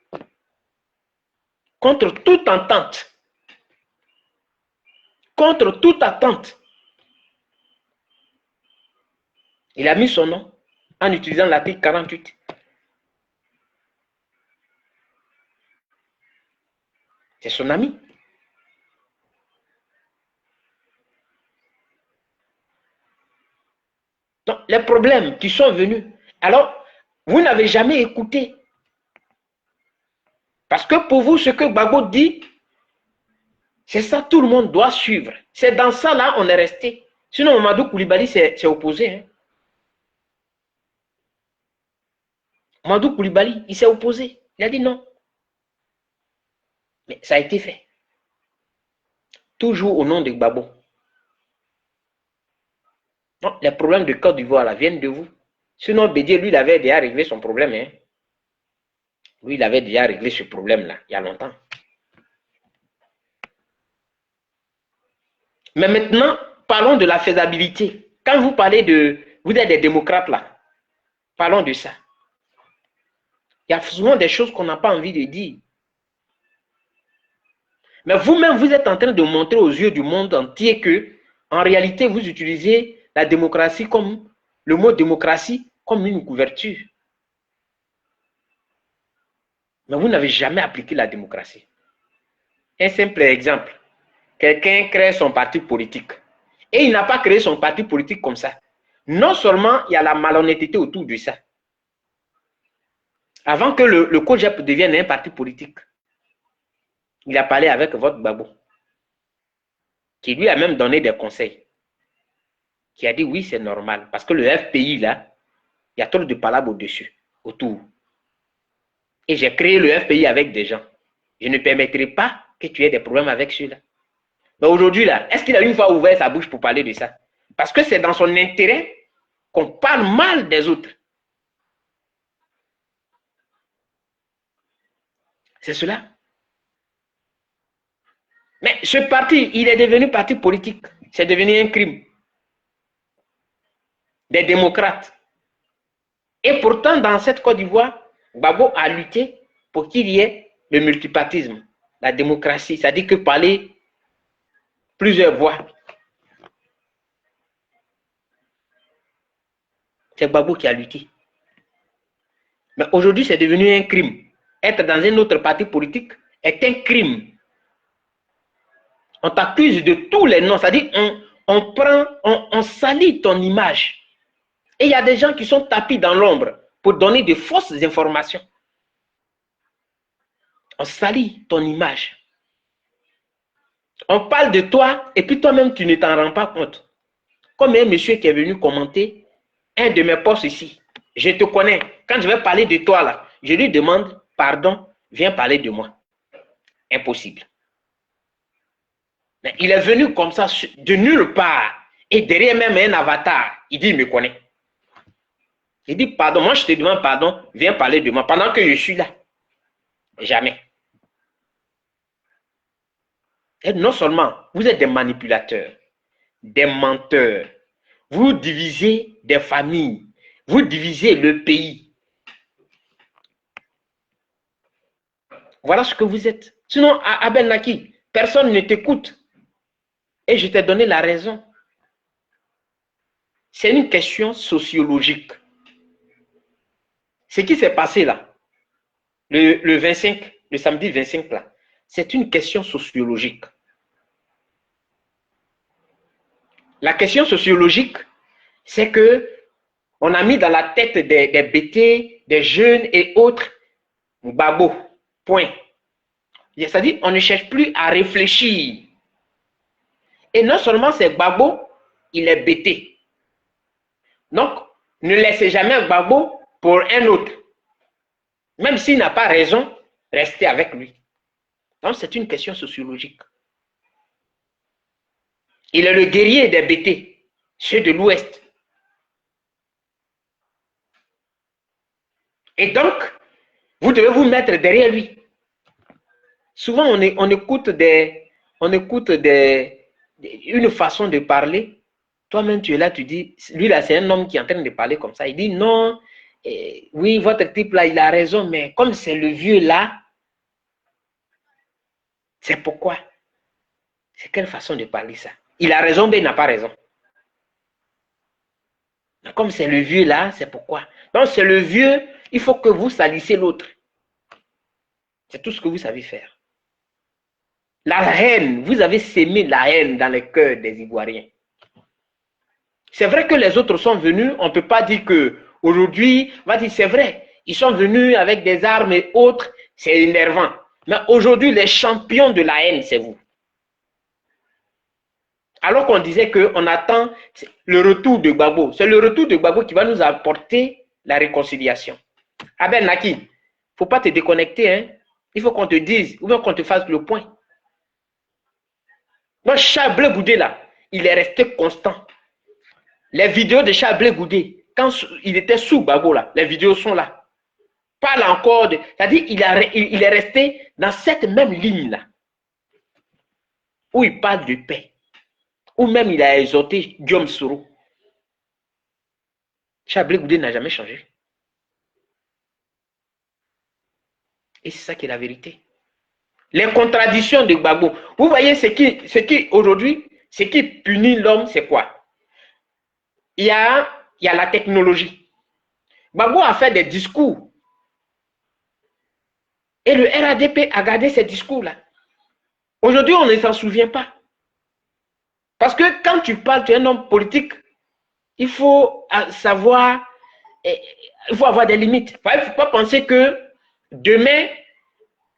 Contre toute entente. Contre toute attente. Il a mis son nom en utilisant l'article 48. C'est son ami. Donc, les problèmes qui sont venus, alors, vous n'avez jamais écouté. Parce que pour vous, ce que Gbagbo dit, c'est ça, tout le monde doit suivre. C'est dans ça, là, on est resté. Sinon, Mamadou Koulibaly s'est opposé. Hein. Mamadou Koulibaly, il s'est opposé. Il a dit non. Mais ça a été fait. Toujours au nom de Gbagbo. Non, les problèmes de Côte d'Ivoire, là, viennent de vous. Sinon, Bédié, lui, il avait déjà réglé son problème. Hein. Lui, il avait déjà réglé ce problème-là, il y a longtemps. Mais maintenant, parlons de la faisabilité. Quand vous parlez de... Vous êtes des démocrates, là. Parlons de ça. Il y a souvent des choses qu'on n'a pas envie de dire. Mais vous-même, vous êtes en train de montrer aux yeux du monde entier que, en réalité, vous utilisez la démocratie comme... Le mot démocratie comme une couverture. Mais vous n'avez jamais appliqué la démocratie. Un simple exemple. Quelqu'un crée son parti politique. Et il n'a pas créé son parti politique comme ça. Non seulement il y a la malhonnêteté autour de ça. Avant que le COJEP devienne un parti politique, il a parlé avec votre Gbagbo, qui lui a même donné des conseils. Qui a dit oui, c'est normal. Parce que le FPI, là, il y a trop de palabres au-dessus, autour. Et j'ai créé le FPI avec des gens. Je ne permettrai pas que tu aies des problèmes avec ceux-là. Mais aujourd'hui, là, est-ce qu'il a une fois ouvert sa bouche pour parler de ça? Parce que c'est dans son intérêt qu'on parle mal des autres. C'est cela. Mais ce parti, il est devenu parti politique. C'est devenu un crime. Des démocrates. Et pourtant, dans cette Côte d'Ivoire, Gbagbo a lutté pour qu'il y ait le multipartisme, la démocratie. C'est-à-dire que parler plusieurs voix. C'est Gbagbo qui a lutté. Mais aujourd'hui, c'est devenu un crime. Être dans un autre parti politique est un crime. On t'accuse de tous les noms. C'est-à-dire on salit ton image. Et il y a des gens qui sont tapis dans l'ombre pour donner de fausses informations. On salit ton image. On parle de toi et puis toi-même, tu ne t'en rends pas compte. Comme un monsieur qui est venu commenter un de mes posts ici. Je te connais. Quand je vais parler de toi, là, je lui demande pardon, viens parler de moi. Impossible. Mais il est venu comme ça, de nulle part. Et derrière même un avatar, il dit, il me connaît. Il dit, pardon, moi je te demande pardon, viens parler de moi pendant que je suis là. Jamais. Et non seulement, vous êtes des manipulateurs, des menteurs, vous divisez des familles, vous divisez le pays. Voilà ce que vous êtes. Sinon, à Abel Naki, personne ne t'écoute. Et je t'ai donné la raison. C'est une question sociologique. Ce qui s'est passé là, le 25, le samedi 25 là, c'est une question sociologique. La question sociologique, c'est que on a mis dans la tête des bêtés, des jeunes et autres, Gbagbo, point. C'est-à-dire, on ne cherche plus à réfléchir. Et non seulement c'est Gbagbo, il est bêté. Donc, ne laissez jamais Gbagbo pour un autre. Même s'il n'a pas raison, restez avec lui. Donc, c'est une question sociologique. Il est le guerrier des bêtés, ceux de l'Ouest. Et donc, vous devez vous mettre derrière lui. Souvent, on écoute une façon de parler. Toi-même, tu es là, tu dis, lui là, c'est un homme qui est en train de parler comme ça. Il dit non, oui, votre type là, il a raison, mais comme c'est le vieux là, c'est pourquoi. C'est quelle façon de parler ça? Il a raison, mais il n'a pas raison. Comme c'est le vieux là, c'est pourquoi. Donc, c'est le vieux, il faut que vous salissiez l'autre. C'est tout ce que vous savez faire. La haine, vous avez sémé la haine dans les cœurs des Ivoiriens. C'est vrai que les autres sont venus, on ne peut pas dire qu'aujourd'hui, on va dire c'est vrai, ils sont venus avec des armes et autres, c'est énervant. Mais aujourd'hui, les champions de la haine, c'est vous. Alors qu'on disait qu'on attend le retour de Gbagbo. C'est le retour de Gbagbo qui va nous apporter la réconciliation. Abel Naki, il ne faut pas te déconnecter, hein. Il faut qu'on te dise, ou bien qu'on te fasse le point. Donc, Charles Blé Goudé, là, il est resté constant. Les vidéos de Charles Blé Goudé, quand il était sous Gbagbo, là, les vidéos sont là. Parle encore de. C'est-à-dire, il est resté dans cette même ligne-là, où il parle de paix, où même il a exhorté Guillaume Soro. Charles Blé Goudé n'a jamais changé. Et c'est ça qui est la vérité. Les contradictions de Gbagbo. Vous voyez ce qui aujourd'hui, ce qui punit l'homme, c'est quoi? Il y a la technologie. Gbagbo a fait des discours. Et le RADP a gardé ces discours-là. Aujourd'hui, on ne s'en souvient pas. Parce que quand tu parles, tu es un homme politique, il faut savoir, il faut avoir des limites. Il ne faut pas penser que demain,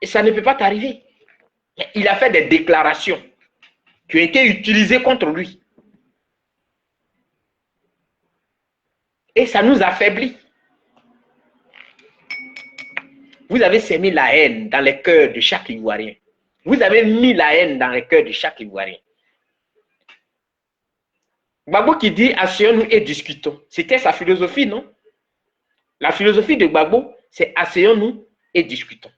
ça ne peut pas t'arriver. Il a fait des déclarations qui ont été utilisées contre lui. Et ça nous affaiblit. Vous avez sémé la haine dans les cœurs de chaque Ivoirien. Vous avez mis la haine dans les cœurs de chaque Ivoirien. Gbagbo qui dit asseyons-nous et discutons. C'était sa philosophie, non? La philosophie de Gbagbo, c'est asseyons-nous et discutons.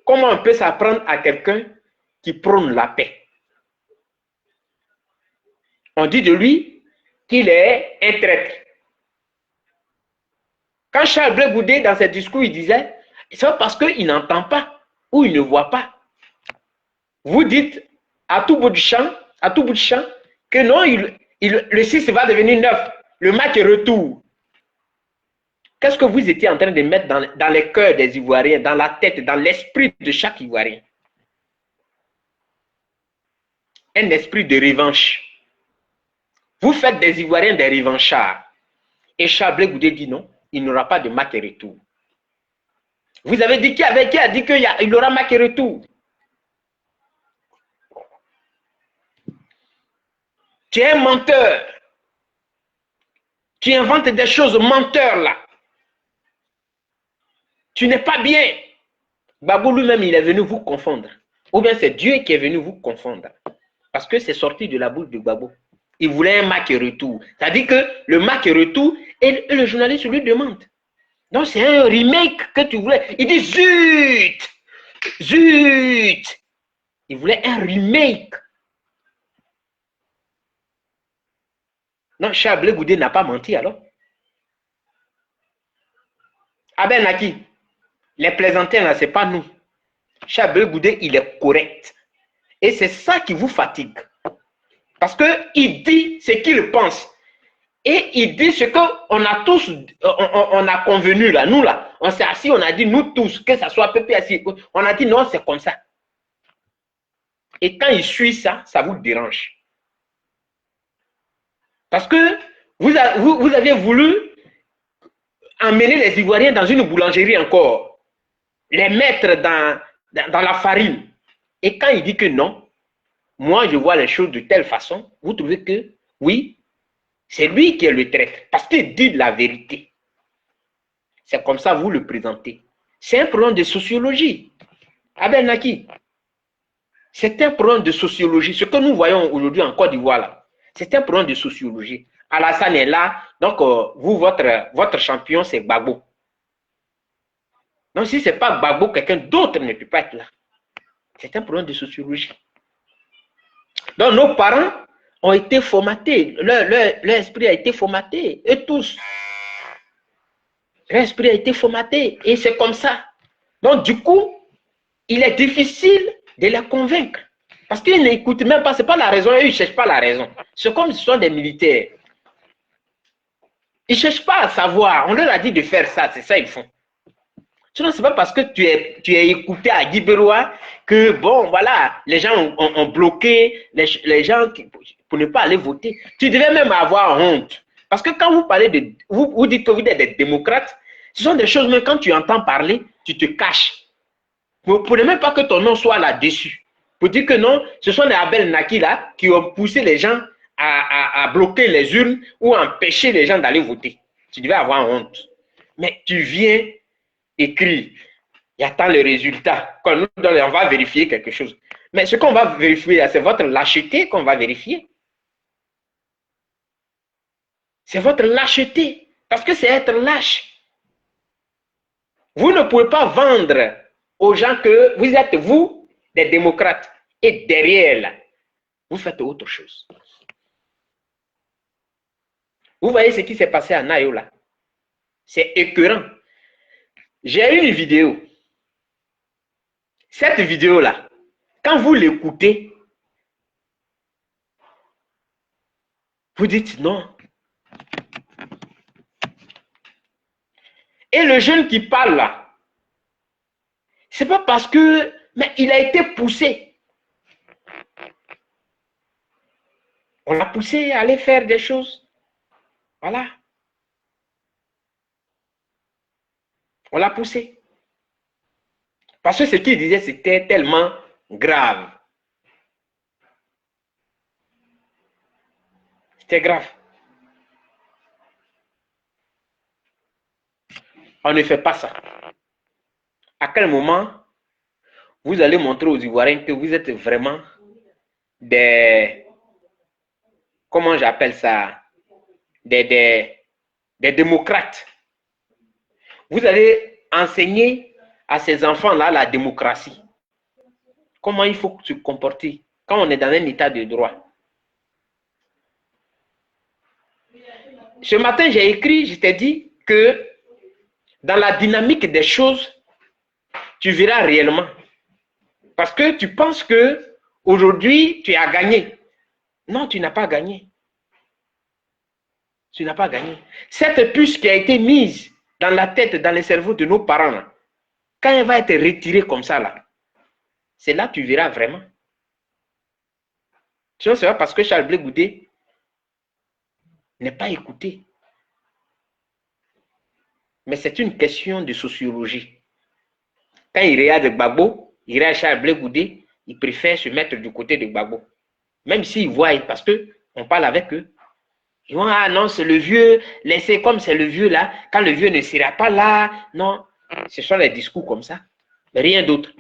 Comment on peut s'apprendre à quelqu'un qui prône la paix? On dit de lui qu'il est un traître. Quand Charles Blé Goudé, dans ses discours, il disait, c'est parce qu'il n'entend pas ou il ne voit pas. Vous dites à tout bout de champ, que non, le 6 va devenir 9. Le match est retour. Qu'est-ce que vous étiez en train de mettre dans les cœurs des Ivoiriens, dans la tête, dans l'esprit de chaque Ivoirien? Un esprit de revanche. Vous faites des Ivoiriens des revanchards. Et Charles Blé Goudé dit non, il n'y aura pas de match et retour. Vous avez dit qui a dit qu'il y aura match et retour? Tu es un menteur. Tu inventes des choses menteur là. Tu n'es pas bien. Gbagbo lui-même, il est venu vous confondre. Ou bien c'est Dieu qui est venu vous confondre. Parce que c'est sorti de la bouche de Gbagbo. Il voulait un match et retour. C'est-à-dire que le match et retour, et le journaliste lui demande. Donc c'est un remake que tu voulais. Il dit zut! Zut! Il voulait un remake. Non, Charles Blé Goudé n'a pas menti alors. Abel Naki, les plaisantins là, ce n'est pas nous. Charles Blé Goudé, il est correct. Et c'est ça qui vous fatigue. Parce qu'il dit ce qu'il pense. Et il dit ce qu'on a tous, on a convenu là, nous là, on s'est assis, on a dit nous tous, que ça soit Pépé assis, on a dit non, c'est comme ça. Et quand il suit ça, ça vous dérange. Parce que vous aviez voulu emmener les Ivoiriens dans une boulangerie encore, les mettre dans la farine. Et quand il dit que non, moi je vois les choses de telle façon, vous trouvez que oui, c'est lui qui est le traître, parce qu'il dit la vérité. C'est comme ça que vous le présentez. C'est un problème de sociologie. Abel Naki, c'est un problème de sociologie. Ce que nous voyons aujourd'hui en Côte d'Ivoire, là, c'est un problème de sociologie. Alassane est là, donc vous, votre champion, c'est Gbagbo. Donc si ce n'est pas Gbagbo, quelqu'un d'autre ne peut pas être là. C'est un problème de sociologie. Donc nos parents ont été formatés, leur esprit a été formaté, eux tous. Leur esprit a été formaté et c'est comme ça. Donc du coup, il est difficile de les convaincre. Parce qu'ils n'écoutent même pas, ce n'est pas la raison, ils ne cherchent pas la raison. C'est comme si ce sont des militaires. Ils ne cherchent pas à savoir, on leur a dit de faire ça, c'est ça qu'ils font. Sinon, ce n'est pas parce que tu es écouté à Guibérois que, bon, voilà, les gens ont bloqué les gens pour ne pas aller voter. Tu devais même avoir honte. Parce que quand vous parlez de... Vous dites que vous êtes des démocrates, ce sont des choses, même quand tu entends parler, tu te caches. Vous ne voulez même pas que ton nom soit là-dessus. Pour dire que non, ce sont les Abel Naki là qui ont poussé les gens à bloquer les urnes ou à empêcher les gens d'aller voter. Tu devais avoir honte. Mais tu viens écrire, il y a tant le résultat. Quand nous, on va vérifier quelque chose. Mais ce qu'on va vérifier, c'est votre lâcheté qu'on va vérifier. C'est votre lâcheté. Parce que c'est être lâche. Vous ne pouvez pas vendre aux gens que vous êtes, vous, des démocrates. Et derrière, là, vous faites autre chose. Vous voyez ce qui s'est passé à Nayo, là. C'est écœurant. J'ai une vidéo. Cette vidéo-là, quand vous l'écoutez, vous dites non. Et le jeune qui parle là, c'est pas parce que, mais il a été poussé. On l'a poussé à aller faire des choses. Voilà. On l'a poussé. Parce que ce qu'il disait, c'était tellement grave. C'était grave. On ne fait pas ça. À quel moment vous allez montrer aux Ivoiriens que vous êtes vraiment des... Comment j'appelle ça? Des démocrates. Vous allez enseigner à ces enfants-là la démocratie. Comment il faut se comporter quand on est dans un état de droit. Ce matin, j'ai écrit, je t'ai dit que dans la dynamique des choses, tu verras réellement. Parce que tu penses que aujourd'hui, tu as gagné. Non, tu n'as pas gagné. Tu n'as pas gagné. Cette puce qui a été mise dans la tête, dans le cerveau de nos parents, là, quand elle va être retirée comme ça, là, c'est là que tu verras vraiment. Sinon, c'est pas parce que Charles Blé Goudé n'est pas écouté. Mais c'est une question de sociologie. Quand il regarde Gbagbo, il regarde Charles Blé Goudé, il préfère se mettre du côté de Gbagbo. Même s'il voit, parce qu'on parle avec eux. Ils vont, ah non, c'est le vieux, laissez comme c'est le vieux là, quand le vieux ne sera pas là. Non, ce sont les discours comme ça. Mais rien d'autre.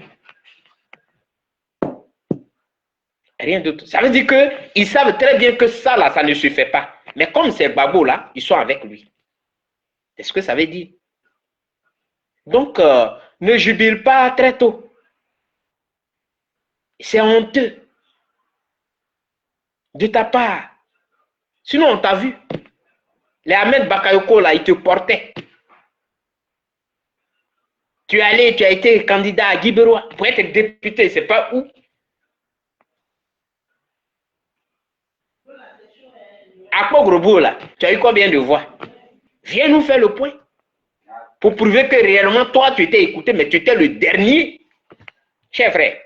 Rien d'autre. Ça veut dire qu'ils savent très bien que ça là, ça ne se fait pas. Mais comme c'est Gbagbo là, ils sont avec lui. C'est ce que ça veut dire. Donc, ne jubile pas très tôt. C'est honteux de ta part. Sinon, on t'a vu. Les Ahmed Bakayoko, là, ils te portaient. Tu es allé, tu as été candidat à Guibérois pour être député, c'est pas où. À Pogrobo, là, tu as eu combien de voix? Viens nous faire le point. Pour prouver que réellement, toi, tu étais écouté, mais tu étais le dernier. Cher frère.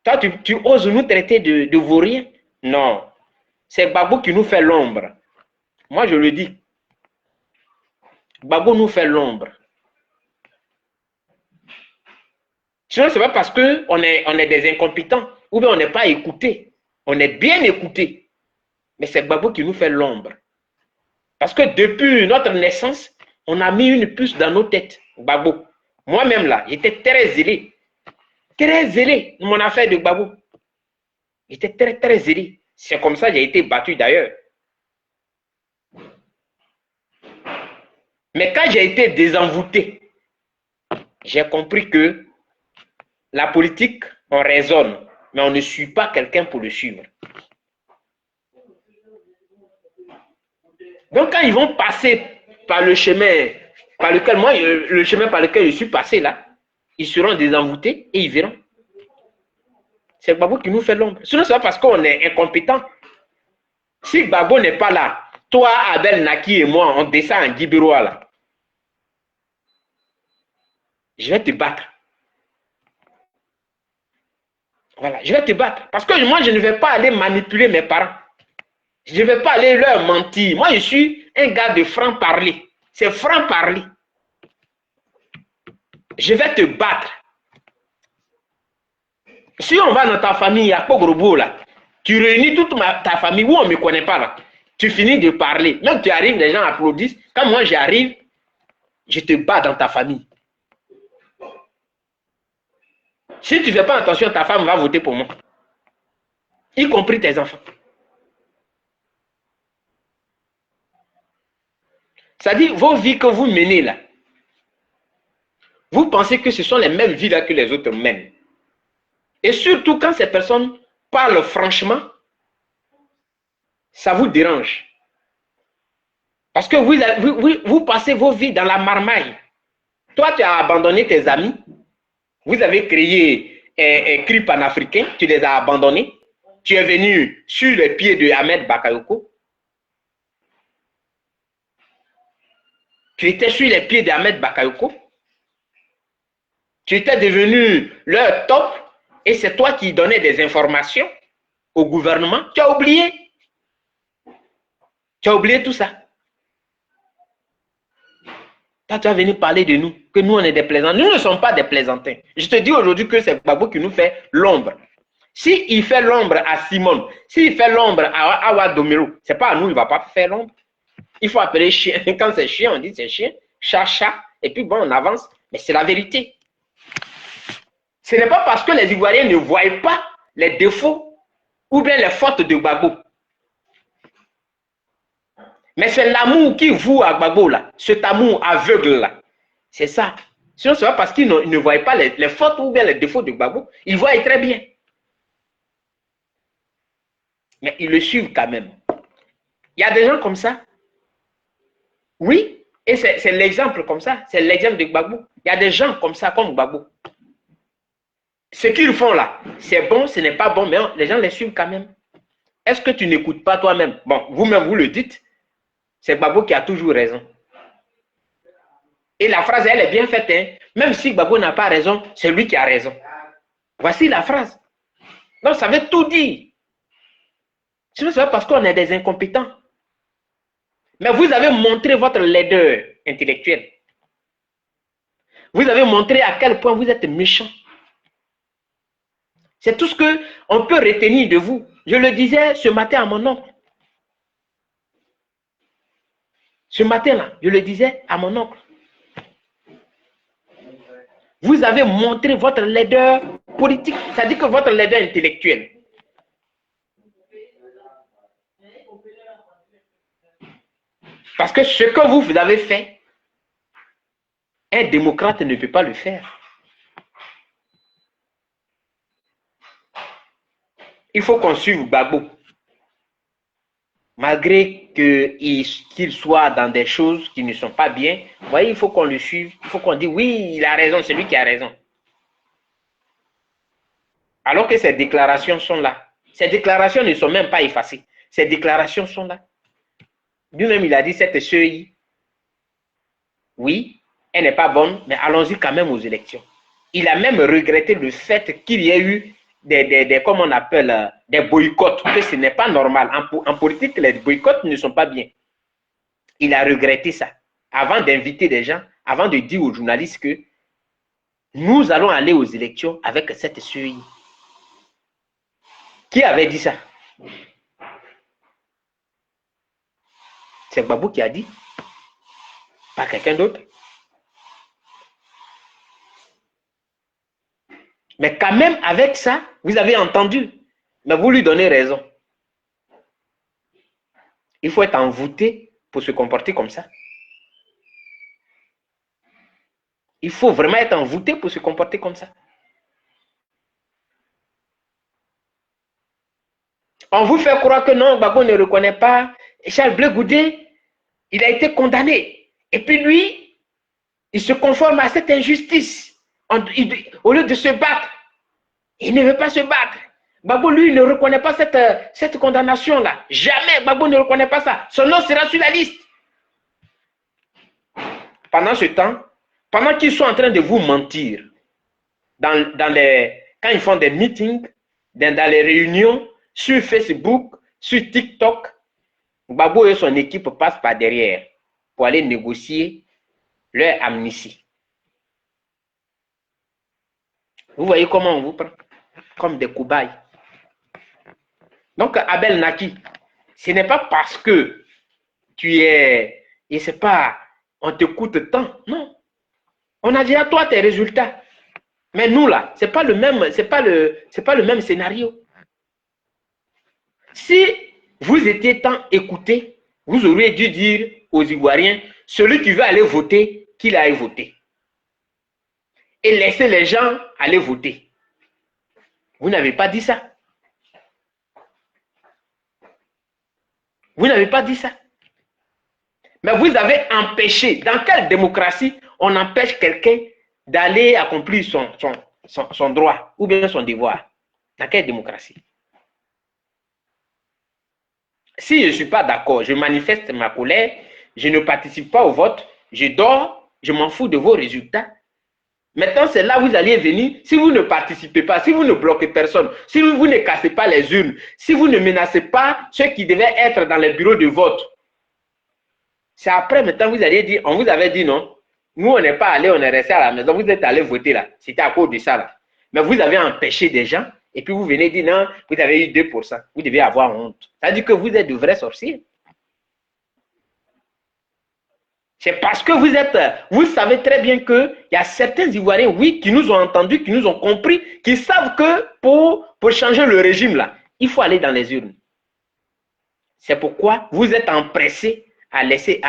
Toi, tu oses nous traiter de vauriens? Non. C'est Gbagbo qui nous fait l'ombre. Moi, je le dis. Gbagbo nous fait l'ombre. Sinon, ce n'est pas parce qu'on est des incompétents ou bien on n'est pas écouté. On est bien écouté. Mais c'est Gbagbo qui nous fait l'ombre. Parce que depuis notre naissance, on a mis une puce dans nos têtes. Gbagbo. Moi-même là, j'étais très zélé. Très zélé de mon affaire de Gbagbo. J'étais très, très zélé. C'est comme ça que j'ai été battu d'ailleurs. Mais quand j'ai été désenvoûté, j'ai compris que la politique, on raisonne, mais on ne suit pas quelqu'un pour le suivre. Donc quand ils vont passer par le chemin par lequel moi, le chemin par lequel je suis passé là, ils seront désenvoûtés et ils verront. C'est Gbagbo qui nous fait l'ombre. Sinon, c'est pas parce qu'on est incompétent. Si Gbagbo n'est pas là, toi, Abel Naki et moi, on descend en Guibiroa là. Je vais te battre. Voilà, je vais te battre. Parce que moi, je ne vais pas aller manipuler mes parents. Je ne vais pas aller leur mentir. Moi, je suis un gars de franc-parler. C'est franc-parler. Je vais te battre. Si on va dans ta famille à Pogorobo, là, tu réunis toute ta famille où on ne me connaît pas, là, tu finis de parler. Même tu arrives, les gens applaudissent. Quand moi j'arrive, je te bats dans ta famille. Si tu ne fais pas attention, ta femme va voter pour moi. Y compris tes enfants. C'est-à-dire, vos vies que vous menez là, vous pensez que ce sont les mêmes vies là que les autres mènent. Et surtout quand ces personnes parlent franchement, ça vous dérange. Parce que vous passez vos vies dans la marmaille. Toi, tu as abandonné tes amis. Vous avez créé un cri panafricain. Tu les as abandonnés. Tu es venu sur les pieds de Ahmed Bakayoko. Tu étais sur les pieds d'Ahmed Bakayoko. Tu étais devenu leur top. Et c'est toi qui donnais des informations au gouvernement. Tu as oublié. Tu as oublié tout ça. Toi, tu vas venir parler de nous, que nous, on est des plaisantins. Nous ne sommes pas des plaisantins. Je te dis aujourd'hui que c'est Gbagbo qui nous fait l'ombre. S'il fait l'ombre à Simone, s'il fait l'ombre à Awa Domero, ce n'est pas à nous, il ne va pas faire l'ombre. Il faut appeler chien. Quand c'est chien, on dit c'est chien, chat, chat, et puis bon, on avance. Mais c'est la vérité. Ce n'est pas parce que les Ivoiriens ne voient pas les défauts ou bien les fautes de Gbagbo. Mais c'est l'amour qui voue à Gbagbo là, cet amour aveugle là. C'est ça. Sinon, c'est pas parce qu'ils ne voient pas les fautes ou bien les défauts de Gbagbo. Ils voient très bien. Mais ils le suivent quand même. Il y a des gens comme ça. Oui, et c'est l'exemple comme ça. C'est l'exemple de Gbagbo. Il y a des gens comme ça, comme Gbagbo. Ce qu'ils font là, c'est bon, ce n'est pas bon, mais les gens les suivent quand même. Est-ce que tu n'écoutes pas toi-même? Bon, vous-même, vous le dites. C'est Gbagbo qui a toujours raison. Et la phrase, elle est bien faite. Hein? Même si Gbagbo n'a pas raison, c'est lui qui a raison. Voici la phrase. Donc, ça veut tout dire. Sinon, c'est pas parce qu'on est des incompétents. Mais vous avez montré votre laideur intellectuelle. Vous avez montré à quel point vous êtes méchant. C'est tout ce qu'on peut retenir de vous. Je le disais ce matin à mon oncle. Ce matin-là, je le disais à mon oncle. Vous avez montré votre laideur politique, c'est-à-dire que votre laideur intellectuelle. Parce que ce que vous avez fait, un démocrate ne peut pas le faire. Il faut qu'on suive Gbagbo. Malgré qu'il soit dans des choses qui ne sont pas bien, vous voyez, il faut qu'on le suive. Il faut qu'on dise oui, il a raison, c'est lui qui a raison. Alors que ces déclarations sont là. Ces déclarations ne sont même pas effacées. Ces déclarations sont là. Lui-même, il a dit cette sœur, oui, elle n'est pas bonne, mais allons-y quand même aux élections. Il a même regretté le fait qu'il y ait eu comment on appelle, des boycotts, que ce n'est pas normal. En politique, les boycotts ne sont pas bien. Il a regretté ça. Avant d'inviter des gens, avant de dire aux journalistes que nous allons aller aux élections avec cette suivi. Qui avait dit ça? C'est Gbagbo qui a dit, pas quelqu'un d'autre. Mais quand même, avec ça, vous avez entendu, mais vous lui donnez raison. Il faut être envoûté pour se comporter comme ça. Il faut vraiment être envoûté pour se comporter comme ça. On vous fait croire que non, Gbagbo ne reconnaît pas. Charles Blé Goudé, il a été condamné. Et puis lui, il se conforme à cette injustice. Au lieu de se battre, il ne veut pas se battre. Gbagbo, lui, ne reconnaît pas cette condamnation-là. Jamais Gbagbo ne reconnaît pas ça. Son nom sera sur la liste. Pendant ce temps, pendant qu'ils sont en train de vous mentir, quand ils font des meetings, dans les réunions, sur Facebook, sur TikTok, Gbagbo et son équipe passent par derrière pour aller négocier leur amnistie. Vous voyez comment on vous prend? Comme des cobayes. Donc, Abel Naki, ce n'est pas parce que tu es, et c'est pas, on te coûte tant, non. On a déjà toi tes résultats. Mais nous là, c'est pas le même scénario. Si vous étiez tant écoutés, vous auriez dû dire aux Ivoiriens, celui qui veut aller voter, qu'il aille voter. Et laisser les gens aller voter. Vous n'avez pas dit ça. Vous n'avez pas dit ça. Mais vous avez empêché. Dans quelle démocratie on empêche quelqu'un d'aller accomplir son droit ou bien son devoir? Dans quelle démocratie? Si je ne suis pas d'accord, je manifeste ma colère, je ne participe pas au vote, je dors, je m'en fous de vos résultats. Maintenant, c'est là où vous allez venir. Si vous ne participez pas, si vous ne bloquez personne, si vous ne cassez pas les urnes, si vous ne menacez pas ceux qui devaient être dans les bureaux de vote, c'est après, maintenant, vous allez dire, on vous avait dit non. Nous, on n'est pas allé, on est resté à la maison. Vous êtes allé voter là. C'était à cause de ça là. Mais vous avez empêché des gens et puis vous venez dire non, vous avez eu 2%. Vous devez avoir honte. Ça veut dire que vous êtes de vrais sorciers. C'est parce que vous savez très bien qu'il y a certains Ivoiriens, oui, qui nous ont entendus, qui nous ont compris, qui savent que pour changer le régime là, il faut aller dans les urnes. C'est pourquoi vous êtes empressés à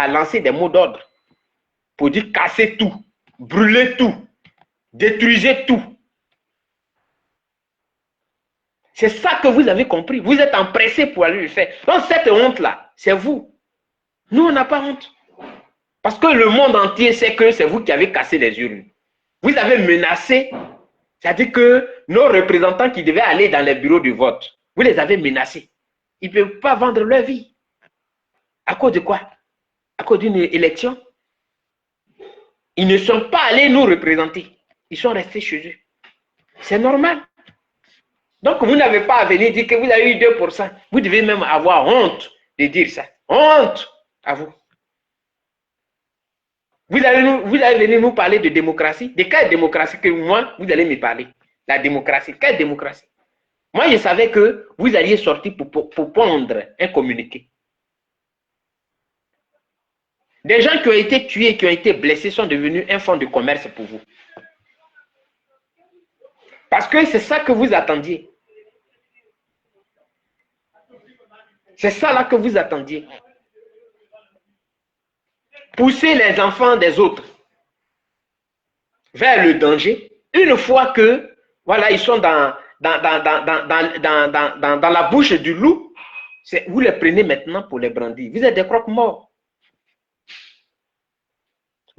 lancer des mots d'ordre pour dire casser tout, brûler tout, détruisez tout. C'est ça que vous avez compris. Vous êtes empressés pour aller le faire. Donc cette honte-là, c'est vous. Nous, on n'a pas honte. Parce que le monde entier sait que c'est vous qui avez cassé les urnes. Vous avez menacé, c'est-à-dire que nos représentants qui devaient aller dans les bureaux de vote, vous les avez menacés. Ils ne peuvent pas vendre leur vie. À cause de quoi? À cause d'une élection? Ils ne sont pas allés nous représenter. Ils sont restés chez eux. C'est normal. Donc, vous n'avez pas à venir dire que vous avez eu 2%. Vous devez même avoir honte de dire ça. Honte à vous. Vous allez venir nous parler de démocratie. De quelle démocratie que moi, vous allez me parler? La démocratie. Quelle démocratie? Moi, je savais que vous alliez sortir pour pondre un communiqué. Des gens qui ont été tués, qui ont été blessés sont devenus un fonds de commerce pour vous. Parce que c'est ça que vous attendiez. C'est ça là que vous attendiez. Pousser les enfants des autres vers le danger, une fois que, voilà, ils sont dans la bouche du loup, vous les prenez maintenant pour les brandir. Vous êtes des croque-morts.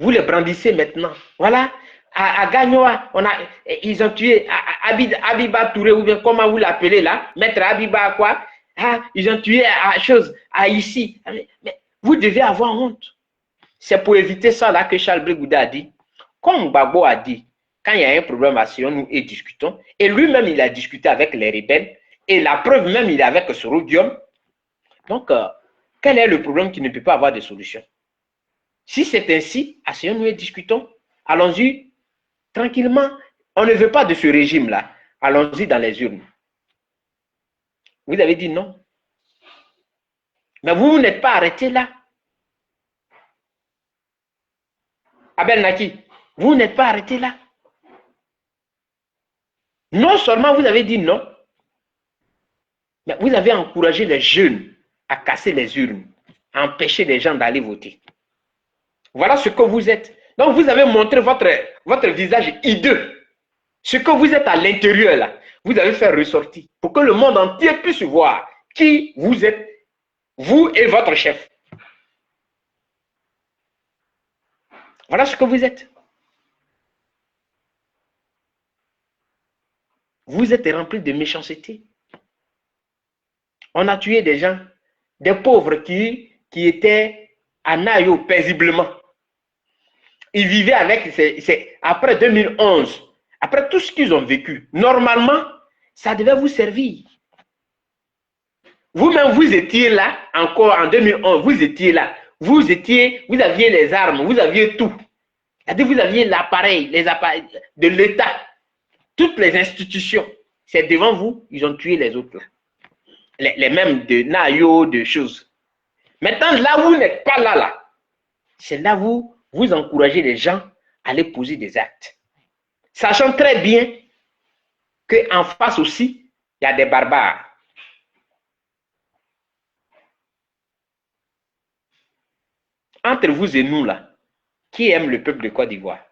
Vous les brandissez maintenant. Voilà, à Gagnoa, ils ont tué Abiba Touré, ou bien comment vous l'appelez là, maître Abiba quoi, ils ont tué à ici. Mais vous devez avoir honte. C'est pour éviter ça là que Charles Blé Goudé a dit, comme Gbagbo a dit, quand il y a un problème, asseyons-nous et discutons. Et lui-même, il a discuté avec les rebelles. Et la preuve même, il est avec Sorodium. Donc, quel est le problème qui ne peut pas avoir de solution? Si c'est ainsi, asseyons-nous et discutons. Allons-y tranquillement. On ne veut pas de ce régime-là. Allons-y dans les urnes. Vous avez dit non. Mais vous n'êtes pas arrêté là. Abel Naki, vous n'êtes pas arrêté là. Non seulement vous avez dit non, mais vous avez encouragé les jeunes à casser les urnes, à empêcher les gens d'aller voter. Voilà ce que vous êtes. Donc vous avez montré votre visage hideux. Ce que vous êtes à l'intérieur là, vous avez fait ressortir pour que le monde entier puisse voir qui vous êtes, vous et votre chef. Voilà ce que vous êtes. Vous êtes rempli de méchanceté. On a tué des gens, des pauvres qui étaient à Nayo paisiblement. Ils vivaient avec, après 2011, après tout ce qu'ils ont vécu. Normalement, ça devait vous servir. Vous-même, vous étiez là, encore en 2011, vous étiez là. Vous aviez les armes, vous aviez tout. C'est-à-dire, vous aviez l'appareil, les appareils de l'État, toutes les institutions. C'est devant vous, ils ont tué les autres. Les mêmes de Nayo, de choses. Maintenant, là où vous n'êtes pas là, c'est là où vous encouragez les gens à aller poser des actes. Sachant très bien qu'en face aussi, il y a des barbares. Entre vous et nous, là, qui aime le peuple de Côte d'Ivoire?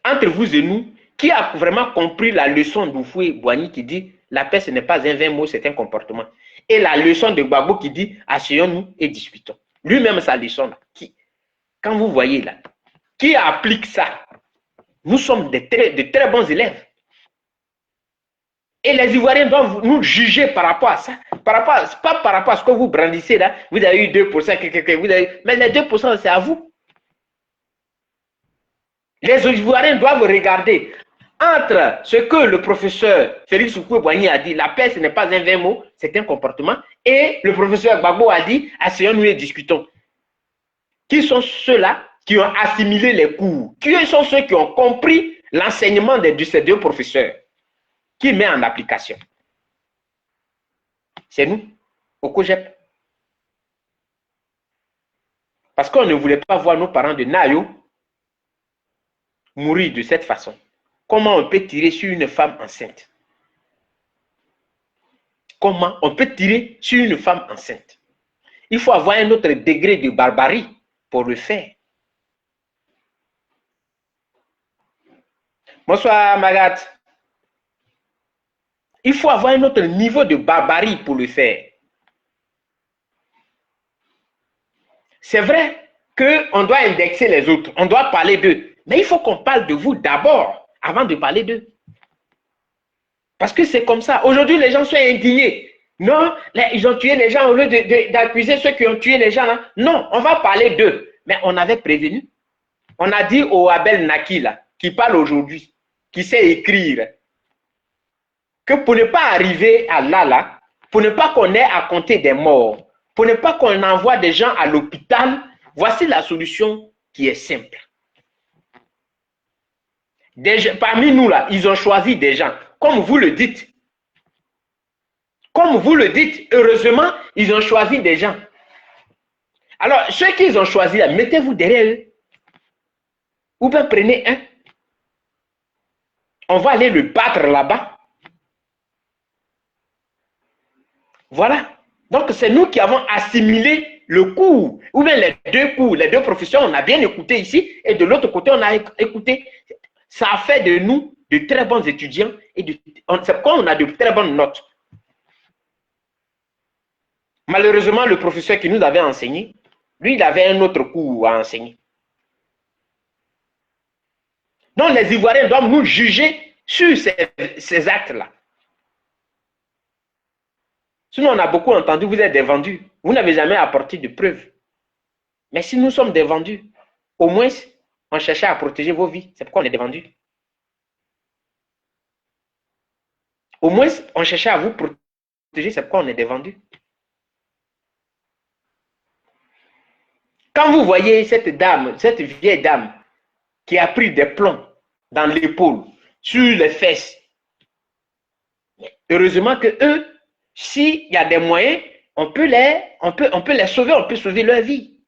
Entre vous et nous, qui a vraiment compris la leçon d'Oufoué-Boigny qui dit la paix, ce n'est pas un vain mot, c'est un comportement. Et la leçon de Gbagbo qui dit asseyons-nous et discutons. Lui-même, sa leçon, là, quand vous voyez là, qui applique ça? Nous sommes de très bons élèves. Et les Ivoiriens doivent nous juger par rapport à ça. Pas par rapport à ce que vous brandissez là. Vous avez eu 2%, mais les 2%, c'est à vous. Les Ivoiriens doivent regarder entre ce que le professeur Félix Houphouët-Boigny a dit, la paix, ce n'est pas un vain mot, c'est un comportement, et le professeur Gbagbo a dit, asseyons-nous et discutons. Qui sont ceux-là qui ont assimilé les cours? Qui sont ceux qui ont compris l'enseignement de ces deux professeurs? Qui met en application? C'est nous, au COGEP. Parce qu'on ne voulait pas voir nos parents de Nayo mourir de cette façon. Comment on peut tirer sur une femme enceinte? Comment on peut tirer sur une femme enceinte? Il faut avoir un autre degré de barbarie pour le faire. Bonsoir, Magat. Il faut avoir un autre niveau de barbarie pour le faire. C'est vrai qu'on doit indexer les autres, on doit parler d'eux. Mais il faut qu'on parle de vous d'abord, avant de parler d'eux. Parce que c'est comme ça. Aujourd'hui, les gens sont indignés. Non, ils ont tué les gens au lieu d'accuser ceux qui ont tué les gens. Là. Non, on va parler d'eux. Mais on avait prévenu. On a dit au Abel Naki, là, qui parle aujourd'hui, qui sait écrire, que pour ne pas arriver à là, pour ne pas qu'on ait à compter des morts, pour ne pas qu'on envoie des gens à l'hôpital, voici la solution qui est simple. Parmi nous, là, ils ont choisi des gens, comme vous le dites. Comme vous le dites, heureusement, ils ont choisi des gens. Alors, ceux qu'ils ont choisi, mettez-vous derrière eux. Ou bien prenez un. On va aller le battre là-bas. Voilà. Donc, c'est nous qui avons assimilé le cours, ou bien les deux cours, les deux professeurs, on a bien écouté ici, et de l'autre côté, on a écouté. Ça a fait de nous de très bons étudiants, et c'est pourquoi on a de très bonnes notes. Malheureusement, le professeur qui nous avait enseigné, lui, il avait un autre cours à enseigner. Donc, les Ivoiriens doivent nous juger sur ces actes-là. Sinon, on a beaucoup entendu, vous êtes des vendus. Vous n'avez jamais apporté de preuves. Mais si nous sommes des vendus, au moins, on cherchait à protéger vos vies. C'est pourquoi on est défendu. Au moins, on cherchait à vous protéger. C'est pourquoi on est défendu. Quand vous voyez cette dame, cette vieille dame, qui a pris des plombs dans l'épaule, sur les fesses, heureusement que eux, s'il y a des moyens, on peut les sauver, on peut sauver leur vie.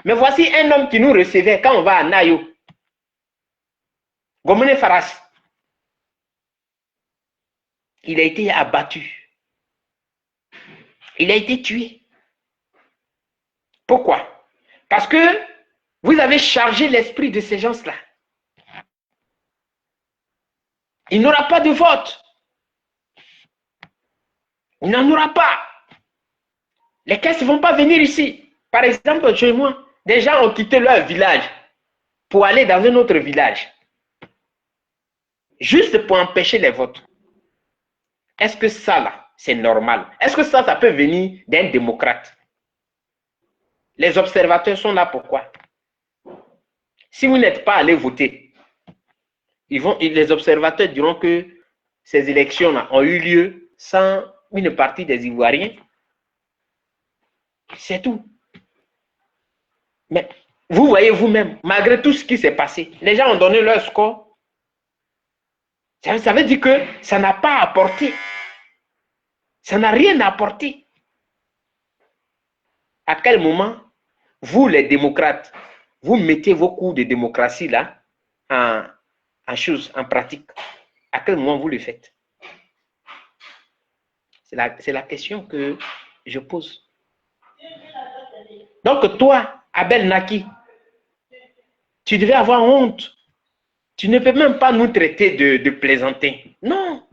Mais voici un homme qui nous recevait quand on va à Nayo. Gomene Faras. Il a été abattu. Il a été tué. Pourquoi? Parce que vous avez chargé l'esprit de ces gens-là. Il n'aura pas de vote. Il n'en aura pas. Les caisses ne vont pas venir ici. Par exemple, chez moi, des gens ont quitté leur village pour aller dans un autre village. Juste pour empêcher les votes. Est-ce que ça, là, c'est normal? Est-ce que ça peut venir d'un démocrate? Les observateurs sont là pourquoi? Si vous n'êtes pas allé voter, les observateurs diront que ces élections-là ont eu lieu sans une partie des Ivoiriens. C'est tout. Mais vous voyez vous-même, malgré tout ce qui s'est passé, les gens ont donné leur score. Ça veut dire que ça n'a pas apporté. Ça n'a rien apporté. À quel moment, vous les démocrates, vous mettez vos cours de démocratie là en pratique? À quel moment vous le faites? C'est la question que je pose. Donc toi, Abel Naki, tu devais avoir honte. Tu ne peux même pas nous traiter de plaisantins. Non.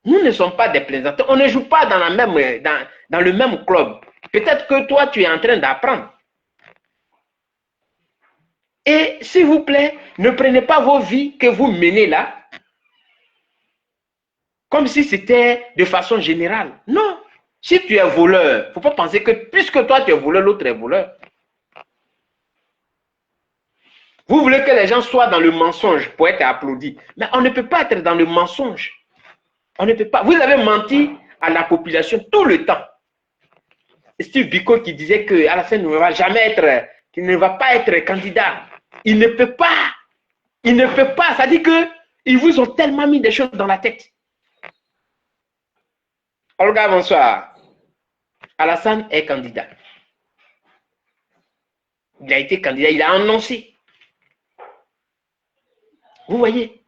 Nous ne sommes pas des plaisantins. On ne joue pas dans le même club. Peut-être que toi, tu es en train d'apprendre. Et s'il vous plaît, ne prenez pas vos vies que vous menez là comme si c'était de façon générale. Non. Si tu es voleur, il ne faut pas penser que puisque toi tu es voleur, l'autre est voleur. Vous voulez que les gens soient dans le mensonge pour être applaudis. Mais on ne peut pas être dans le mensonge. On ne peut pas. Vous avez menti à la population tout le temps. C'est Steve Biko qui disait qu'Alassane ne va jamais être, qu'il ne va pas être candidat. Il ne peut pas. Il ne peut pas. Ça dit qu'ils vous ont tellement mis des choses dans la tête. Olga, bonsoir. Alassane est candidat. Il a été candidat, il a annoncé. Vous voyez?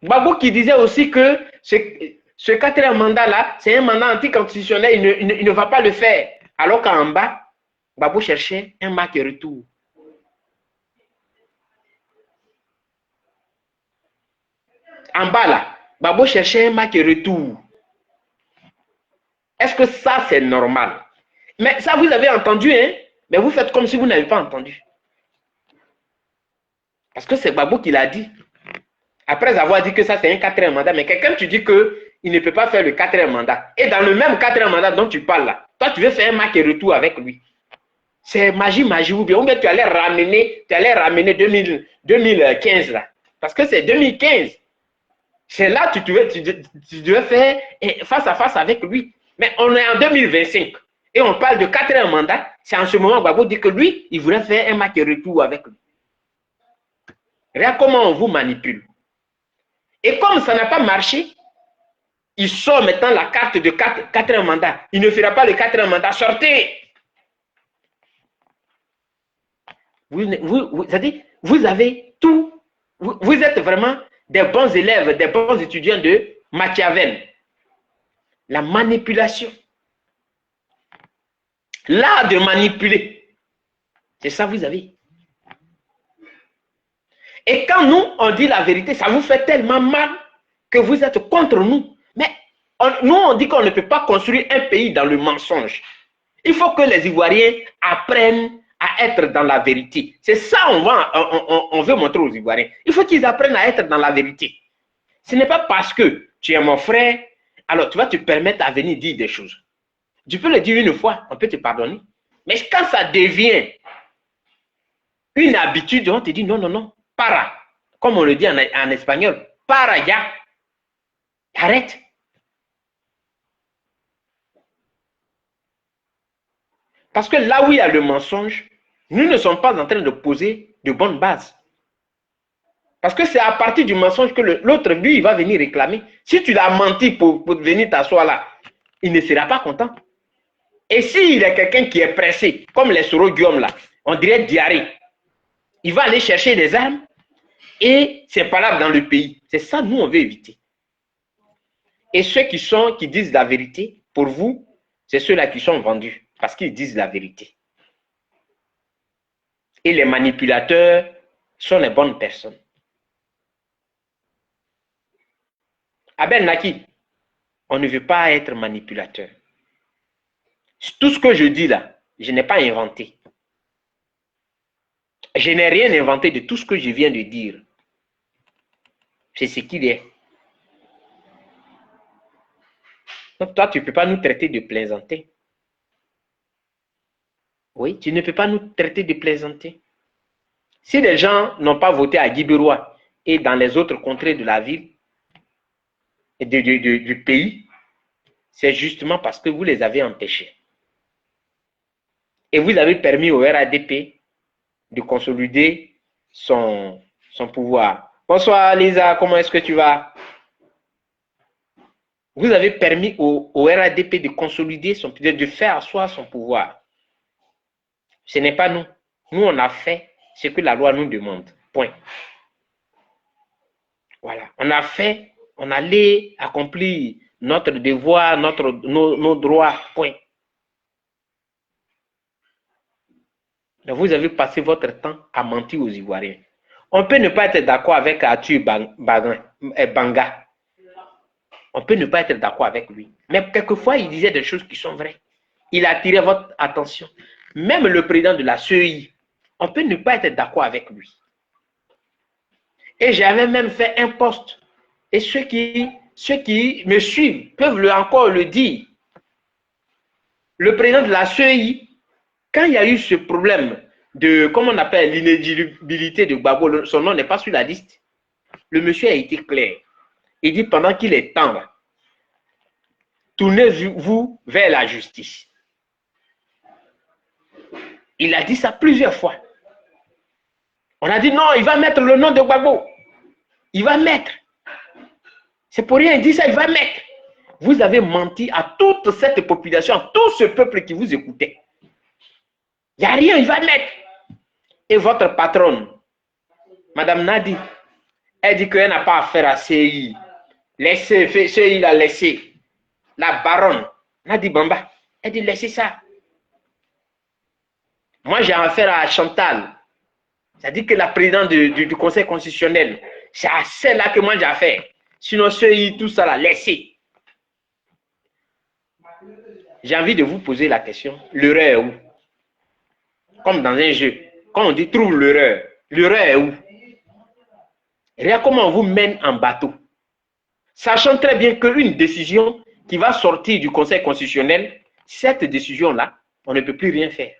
Babou qui disait aussi que ce quatrième mandat-là, c'est un mandat anticonstitutionnel, il ne va pas le faire. Alors qu'en bas, Babou cherchait un match retour. En bas là, Babou cherchait un match retour. Est-ce que ça, c'est normal? Mais ça, vous avez entendu, hein? Mais vous faites comme si vous n'avez pas entendu. Parce que c'est Babou qui l'a dit. Après avoir dit que ça, c'est un quatrième mandat, mais quelqu'un, tu dis qu'il ne peut pas faire le quatrième mandat. Et dans le même quatrième mandat dont tu parles là, toi, tu veux faire un match retour avec lui. C'est magie, ou bien tu allais ramener 2015 là. Parce que c'est 2015. C'est là que tu devais faire face à face avec lui. Mais on est en 2025 et on parle de quatrième mandat. C'est en ce moment que Babou dit que lui, il voulait faire un match retour avec lui. Regarde comment on vous manipule. Et comme ça n'a pas marché, il sort maintenant la carte de quatrième mandat. Il ne fera pas le quatrième mandat. Sortez! Vous avez tout. Vous êtes vraiment des bons élèves, des bons étudiants de Machiavel. La manipulation. L'art de manipuler. C'est ça que vous avez. Et quand nous, on dit la vérité, ça vous fait tellement mal que vous êtes contre nous. Mais nous, on dit qu'on ne peut pas construire un pays dans le mensonge. Il faut que les Ivoiriens apprennent à être dans la vérité. C'est ça on veut montrer aux Ivoiriens. Il faut qu'ils apprennent à être dans la vérité. Ce n'est pas parce que tu es mon frère, alors tu vas te permettre à venir dire des choses. Tu peux le dire une fois, on peut te pardonner. Mais quand ça devient une habitude, on te dit non, non, non, para. Comme on le dit en espagnol, para ya. Arrête. Parce que là où il y a le mensonge, nous ne sommes pas en train de poser de bonnes bases. Parce que c'est à partir du mensonge que l'autre, lui, il va venir réclamer. Si tu l'as menti pour venir t'asseoir là, il ne sera pas content. Et s'il est quelqu'un qui est pressé, comme les Soro Guillaume là, on dirait diarrhée, il va aller chercher des armes et c'est valable dans le pays. C'est ça, nous, on veut éviter. Et ceux qui disent la vérité, pour vous, c'est ceux-là qui sont vendus parce qu'ils disent la vérité. Et les manipulateurs sont les bonnes personnes. Abel Naki, on ne veut pas être manipulateur. Tout ce que je dis là, je n'ai pas inventé. Je n'ai rien inventé de tout ce que je viens de dire. C'est ce qu'il est. Donc toi, tu ne peux pas nous traiter de plaisanter. Oui, tu ne peux pas nous traiter de plaisanter. Si les gens n'ont pas voté à Guiberois et dans les autres contrées de la ville et du pays, c'est justement parce que vous les avez empêchés. Et vous avez permis au RADP de consolider son pouvoir. Bonsoir Lisa, comment est-ce que tu vas? Vous avez permis au RADP de consolider de faire asseoir son pouvoir. Ce n'est pas nous. Nous, on a fait ce que la loi nous demande. Point. Voilà. On a fait, on allait accomplir notre devoir, nos droits. Point. Donc, vous avez passé votre temps à mentir aux Ivoiriens. On peut ne pas être d'accord avec Arthur Banga. On peut ne pas être d'accord avec lui. Mais quelquefois, il disait des choses qui sont vraies. Il attirait votre attention. Même le président de la CEI, on peut ne pas être d'accord avec lui. Et j'avais même fait un post. Et ceux qui me suivent peuvent encore le dire. Le président de la CEI, quand il y a eu ce problème de, comment on appelle, l'inéligibilité de Gbagbo, son nom n'est pas sur la liste, le monsieur a été clair. Il dit pendant qu'il est temps, tournez-vous vers la justice. Il a dit ça plusieurs fois. On a dit non, il va mettre le nom de Gbagbo. Il va mettre. C'est pour rien, il dit ça, il va mettre. Vous avez menti à toute cette population, à tout ce peuple qui vous écoutait. Il n'y a rien, il va mettre. Et votre patronne, Madame Nadi, elle dit qu'elle n'a pas affaire à CI. Laissez, CI l'a laissé. La baronne, Nadi Bamba, elle dit laissez ça. Moi, j'ai affaire à Chantal. C'est-à-dire que la présidente du Conseil constitutionnel, c'est à celle-là que moi j'ai affaire. Sinon, CI, tout ça, là, laissez. J'ai envie de vous poser la question, l'erreur est où? Comme dans un jeu, quand on dit trouve l'erreur est où? Regarde comment on vous mène en bateau. Sachant très bien qu'une décision qui va sortir du Conseil constitutionnel, cette décision-là, on ne peut plus rien faire.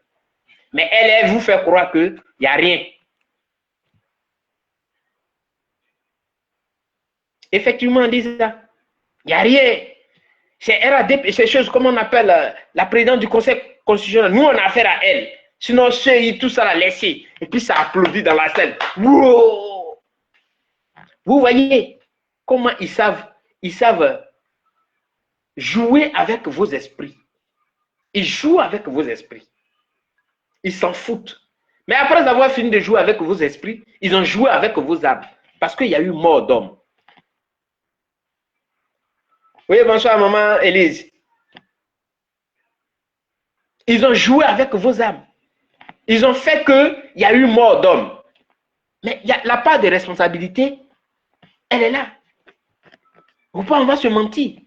Mais elle vous fait croire qu'il n'y a rien. Effectivement, on dit ça. Il n'y a rien. C'est RADP, ces choses, comme on appelle la présidente du Conseil constitutionnel. Nous, on a affaire à elle. Sinon, tout ça l'a laissé. Et puis, ça applaudit dans la scène. Wow! Vous voyez comment ils savent jouer avec vos esprits. Ils jouent avec vos esprits. Ils s'en foutent. Mais après avoir fini de jouer avec vos esprits, ils ont joué avec vos âmes. Parce qu'il y a eu mort d'homme. Oui, bonsoir, maman Élise. Ils ont joué avec vos âmes. Ils ont fait qu'il y a eu mort d'homme. Mais la part de responsabilité, elle est là. Ou pas, on va se mentir.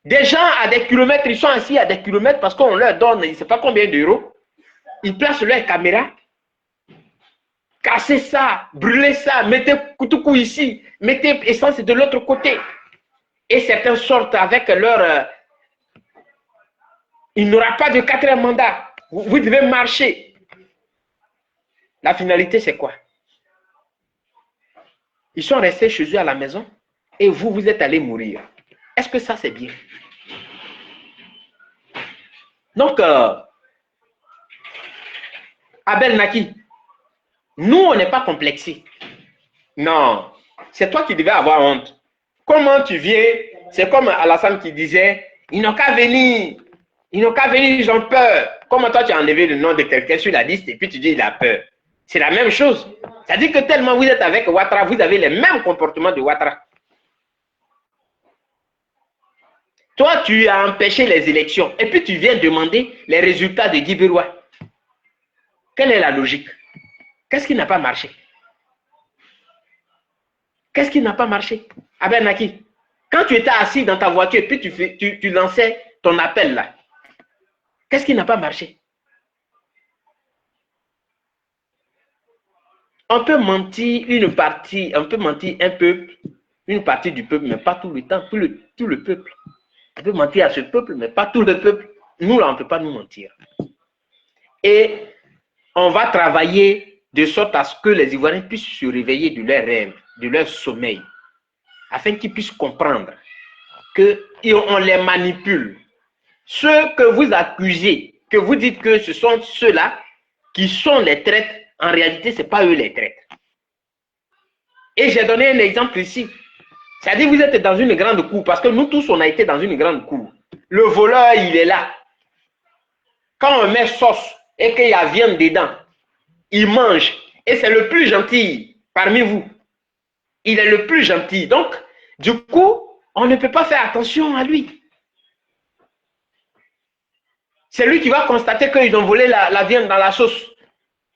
Des gens à des kilomètres, ils sont assis à des kilomètres parce qu'on leur donne, je ne sais pas combien d'euros. Ils placent leur caméra. Cassez ça, brûlez ça, mettez Koutoukou ici, mettez essence de l'autre côté. Et certains sortent avec leur... il n'aura pas de 4e mandat. Vous devez marcher. La finalité, c'est quoi? Ils sont restés chez eux à la maison et vous, vous êtes allés mourir. Est-ce que ça, c'est bien? Donc, Abel Naki, nous, on n'est pas complexés. Non, c'est toi qui devais avoir honte. Comment tu viens? C'est comme Alassane qui disait, ils n'ont qu'à venir. Ils n'ont qu'à venir, ils ont peur. Comment toi, tu as enlevé le nom de quelqu'un sur la liste et puis tu dis, il a peur. C'est la même chose. C'est-à-dire que tellement vous êtes avec Ouattara, vous avez les mêmes comportements de Ouattara. Toi, tu as empêché les élections et puis tu viens demander les résultats de Guy Biroua. Quelle est la logique? Qu'est-ce qui n'a pas marché? Qu'est-ce qui n'a pas marché? Abel Naki, quand tu étais assis dans ta voiture et puis tu lançais ton appel là, qu'est-ce qui n'a pas marché? On peut mentir une partie, on peut mentir un peuple, une partie du peuple, mais pas tout le temps, tout le peuple. On peut mentir à ce peuple, mais pas tout le peuple. Nous, là, on ne peut pas nous mentir. Et on va travailler de sorte à ce que les Ivoiriens puissent se réveiller de leur rêve, de leur sommeil, afin qu'ils puissent comprendre qu'on les manipule. Ceux que vous accusez, que vous dites que ce sont ceux-là qui sont les traîtres, en réalité, ce n'est pas eux les traîtres. Et j'ai donné un exemple ici. C'est-à-dire que vous êtes dans une grande cour, parce que nous tous, on a été dans une grande cour. Le voleur, il est là. Quand on met sauce et qu'il y a viande dedans, il mange. Et c'est le plus gentil parmi vous. Il est le plus gentil. Donc, du coup, on ne peut pas faire attention à lui. C'est lui qui va constater qu'ils ont volé la viande dans la sauce.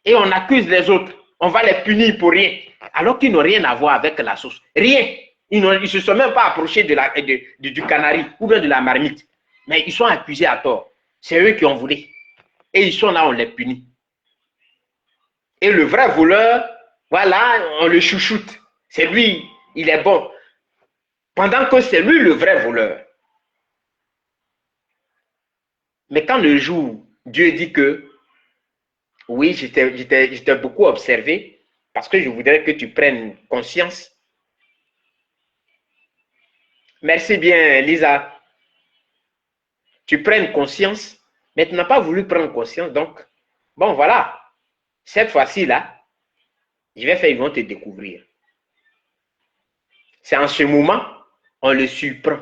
Et on accuse les autres. On va les punir pour rien. Alors qu'ils n'ont rien à voir avec la sauce. Rien. Ils ne se sont même pas approchés du canari ou bien de la marmite. Mais ils sont accusés à tort. C'est eux qui ont volé. Et ils sont là, on les punit. Et le vrai voleur, voilà, on le chouchoute. C'est lui, il est bon. Pendant que c'est lui le vrai voleur. Mais quand le jour, Dieu dit que, oui, j'étais beaucoup observé, parce que je voudrais que tu prennes conscience. Merci bien, Lisa. Tu prennes conscience, mais tu n'as pas voulu prendre conscience, donc, bon, voilà. Cette fois-ci, là, je vais faire, ils vont te découvrir. C'est en ce moment, on le surprend.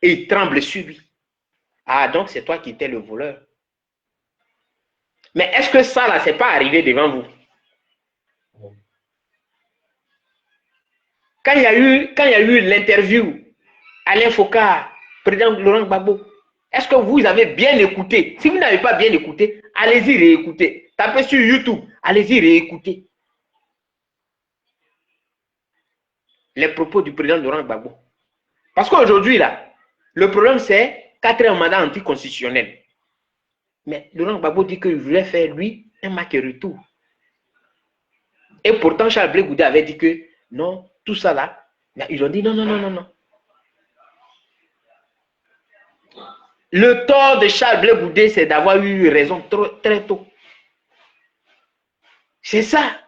Et il tremble sur lui. Ah, donc c'est toi qui étais le voleur. Mais est-ce que ça, là, c'est pas arrivé devant vous? Quand il y a eu l'interview, Alain Foucault, président Laurent Gbagbo, est-ce que vous avez bien écouté? Si vous n'avez pas bien écouté, allez-y réécouter. Tapez sur YouTube, allez-y réécouter les propos du président Laurent Gbagbo. Parce qu'aujourd'hui, là, le problème, c'est 4e mandat anticonstitutionnel. Mais Laurent Gbagbo dit qu'il voulait faire, lui, un match retour. Et pourtant, Charles Blé Goudé avait dit que non, tout ça là, ils ont dit non, non, non, non, non. Le tort de Charles Blé Goudé, c'est d'avoir eu raison très tôt. C'est ça.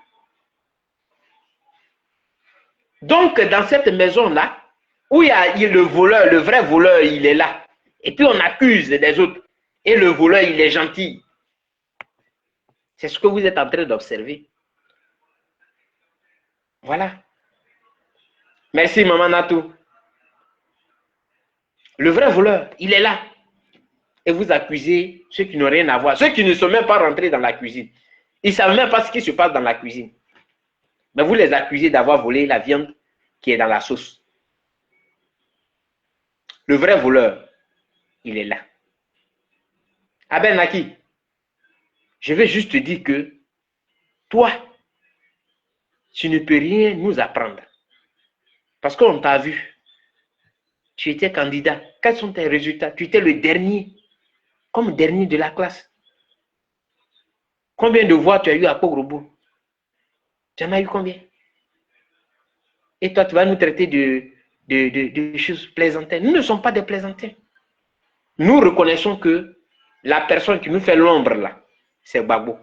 Donc, dans cette maison-là, où il y a le voleur, le vrai voleur, il est là. Et puis, on accuse les autres. Et le voleur, il est gentil. C'est ce que vous êtes en train d'observer. Voilà. Merci, Maman Natou. Le vrai voleur, il est là. Et vous accusez ceux qui n'ont rien à voir. Ceux qui ne sont même pas rentrés dans la cuisine. Ils ne savent même pas ce qui se passe dans la cuisine. Mais vous les accusez d'avoir volé la viande qui est dans la sauce. Le vrai voleur, il est là. Abel Naki, je vais juste te dire que toi, tu ne peux rien nous apprendre. Parce qu'on t'a vu. Tu étais candidat. Quels sont tes résultats? Tu étais le dernier, comme dernier de la classe. Combien de voix tu as eu à Pogrobo? Tu en as eu combien? Et toi, tu vas nous traiter de choses plaisantaires. Nous ne sommes pas des plaisantins. Nous reconnaissons que la personne qui nous fait l'ombre là, c'est Gbagbo.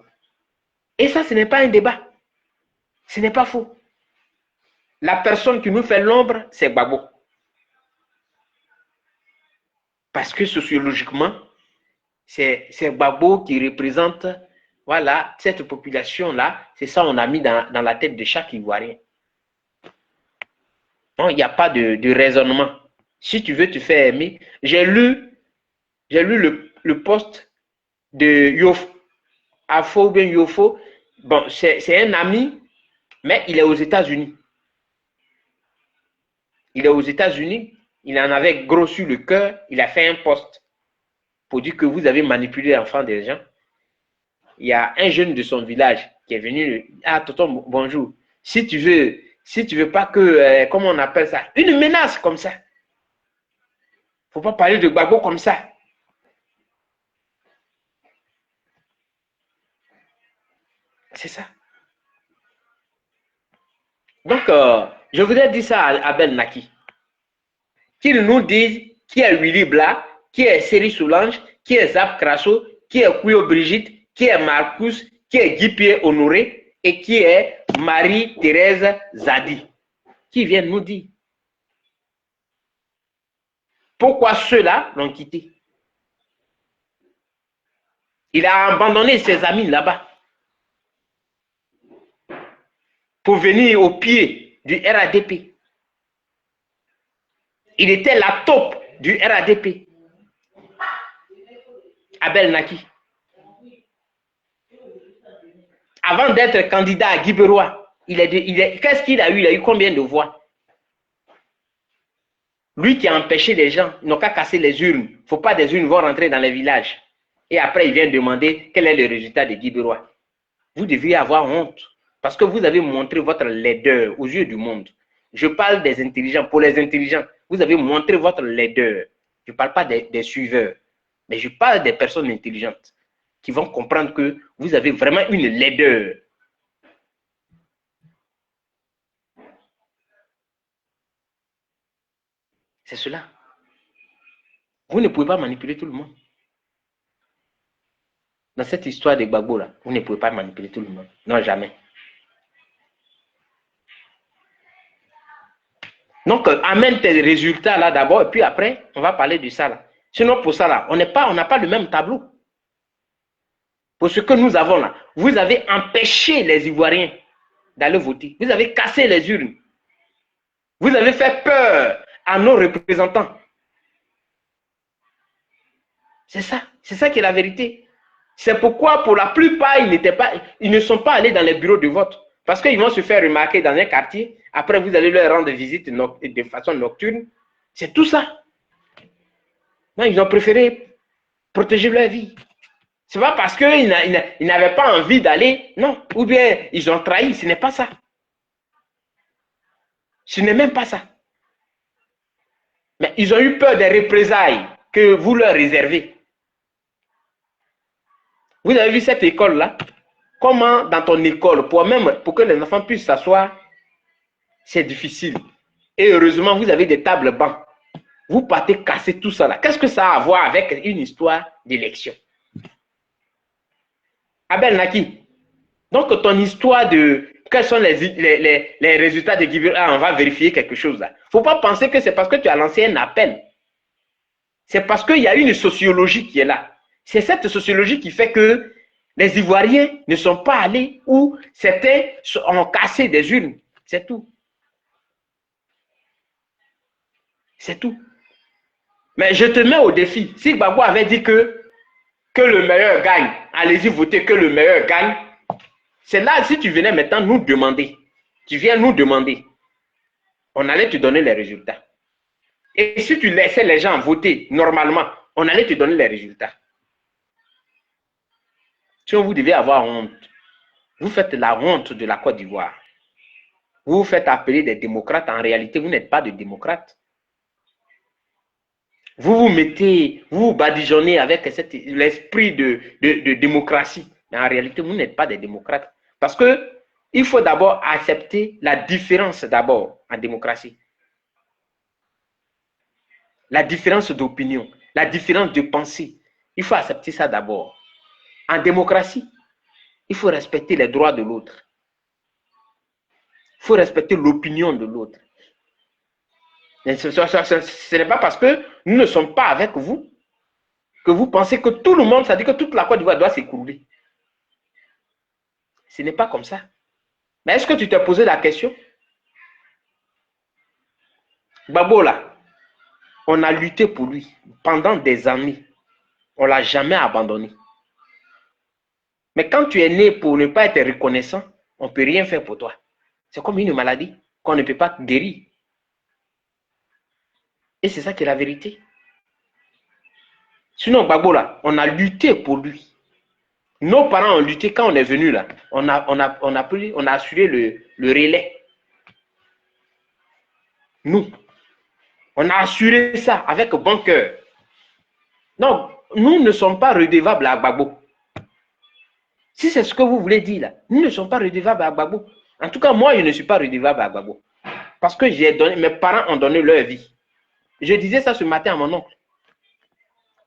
Et ça, ce n'est pas un débat. Ce n'est pas faux. La personne qui nous fait l'ombre, c'est Gbagbo. Parce que sociologiquement, c'est Gbagbo qui représente, voilà, cette population-là. C'est ça qu'on a mis dans la tête de chaque Ivoirien. Non, il n'y a pas de raisonnement. Si tu veux te faire aimer, j'ai lu le post de Yofo, Afo ou bien Yofo. Bon, c'est un ami, mais il est aux États-Unis. Il est aux États-Unis, il en avait gros sur le cœur, il a fait un post pour dire que vous avez manipulé l'enfant des gens. Il y a un jeune de son village qui est venu, ah tonton, bonjour. Si tu veux pas que, comment on appelle ça, une menace comme ça. Faut pas parler de Gbagbo comme ça. C'est ça. Donc, je voudrais dire ça à Ben Naki. Qu'il nous dise qui est Willy Bla, qui est Seri Solange, qui est Zap Crasso, qui est Kuyo Brigitte, qui est Marcus, qui est Guy Pierre Honoré et qui est Marie-Thérèse Zadi. Qui viennent nous dire pourquoi ceux-là l'ont quitté. Il a abandonné ses amis là-bas pour venir au pied du RADP. Il était la taupe du RADP. Abel Naki. Avant d'être candidat à Guiberois, qu'est-ce qu'il a eu? Il a eu combien de voix? Lui qui a empêché les gens, ils n'ont qu'à casser les urnes. Il ne faut pas des urnes vont rentrer dans les villages. Et après, il vient demander quel est le résultat de Guiberois. Vous devriez avoir honte. Parce que vous avez montré votre laideur aux yeux du monde. Je parle des intelligents. Pour les intelligents, vous avez montré votre laideur. Je ne parle pas des suiveurs. Mais je parle des personnes intelligentes qui vont comprendre que vous avez vraiment une laideur. C'est cela. Vous ne pouvez pas manipuler tout le monde. Dans cette histoire de Gbagbo, là, vous ne pouvez pas manipuler tout le monde. Non, jamais. Donc, amène tes résultats là d'abord, et puis après, on va parler de ça là. Sinon, pour ça là, on n'a pas le même tableau. Pour ce que nous avons là, vous avez empêché les Ivoiriens d'aller voter. Vous avez cassé les urnes. Vous avez fait peur à nos représentants. C'est ça qui est la vérité. C'est pourquoi pour la plupart, ils ne sont pas allés dans les bureaux de vote. Parce qu'ils vont se faire remarquer dans un quartier. Après, vous allez leur rendre visite de façon nocturne. C'est tout ça. Non, ils ont préféré protéger leur vie. Ce n'est pas parce qu'ils n'avaient pas envie d'aller, non. Ou bien ils ont trahi, ce n'est pas ça. Ce n'est même pas ça. Mais ils ont eu peur des représailles que vous leur réservez. Vous avez vu cette école-là? Comment dans ton école, pour que les enfants puissent s'asseoir, c'est difficile. Et heureusement, vous avez des tables bancs. Vous partez casser tout ça là. Qu'est-ce que ça a à voir avec une histoire d'élection? Abel Naki, donc ton histoire de quels sont les résultats de Guiberois, on va vérifier quelque chose là. Il ne faut pas penser que c'est parce que tu as lancé un appel. C'est parce qu'il y a une sociologie qui est là. C'est cette sociologie qui fait que les Ivoiriens ne sont pas allés où certains ont cassé des urnes. C'est tout. C'est tout. Mais je te mets au défi. Si Gbagbo avait dit que le meilleur gagne, allez-y voter que le meilleur gagne. C'est là, si tu venais maintenant nous demander, tu viens nous demander, on allait te donner les résultats. Et si tu laissais les gens voter normalement, on allait te donner les résultats. Si vous devez avoir honte, vous faites la honte de la Côte d'Ivoire. Vous vous faites appeler des démocrates. En réalité, vous n'êtes pas des démocrates. Vous vous badigeonnez avec l'esprit de démocratie. Mais en réalité, vous n'êtes pas des démocrates. Parce que il faut d'abord accepter la différence d'abord en démocratie. La différence d'opinion, la différence de pensée. Il faut accepter ça d'abord. En démocratie, Il faut respecter les droits de l'autre. Il faut respecter l'opinion de l'autre. Ce n'est pas parce que nous ne sommes pas avec vous que vous pensez que tout le monde, ça dit que toute la Côte d'Ivoire doit s'écrouler. Ce n'est pas comme ça. Mais est-ce que tu t'es posé la question? Gbagbo là, on a lutté pour lui pendant des années. On ne l'a jamais abandonné. Mais quand tu es né pour ne pas être reconnaissant, on ne peut rien faire pour toi. C'est comme une maladie qu'on ne peut pas guérir. Et c'est ça qui est la vérité. Sinon, Gbagbo là, on a lutté pour lui. Nos parents ont lutté quand on est venu là. On a assuré le relais. Nous, on a assuré ça avec bon cœur. Non, nous ne sommes pas redevables à Gbagbo. Si c'est ce que vous voulez dire là, nous ne sommes pas redevables à Gbagbo. En tout cas, moi, je ne suis pas redevable à Gbagbo. Parce que mes parents ont donné leur vie. Je disais ça ce matin à mon oncle.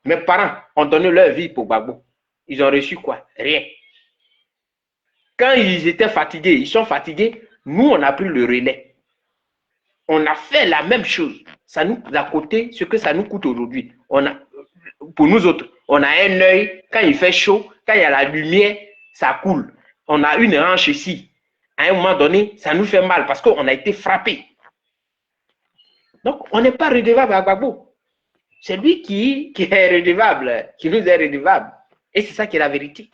Mes parents ont donné leur vie pour Gbagbo. Ils ont reçu quoi? Rien. Quand ils étaient fatigués, ils sont fatigués, nous, on a pris le relais. On a fait la même chose. Ça nous a coûté ce que ça nous coûte aujourd'hui. Pour nous autres, on a un œil, quand il fait chaud, quand il y a la lumière, ça coule. On a une hanche ici. À un moment donné, ça nous fait mal parce qu'on a été frappé. Donc, on n'est pas redevable à Gbagbo. C'est lui qui est redevable, qui nous est redevable. Et c'est ça qui est la vérité.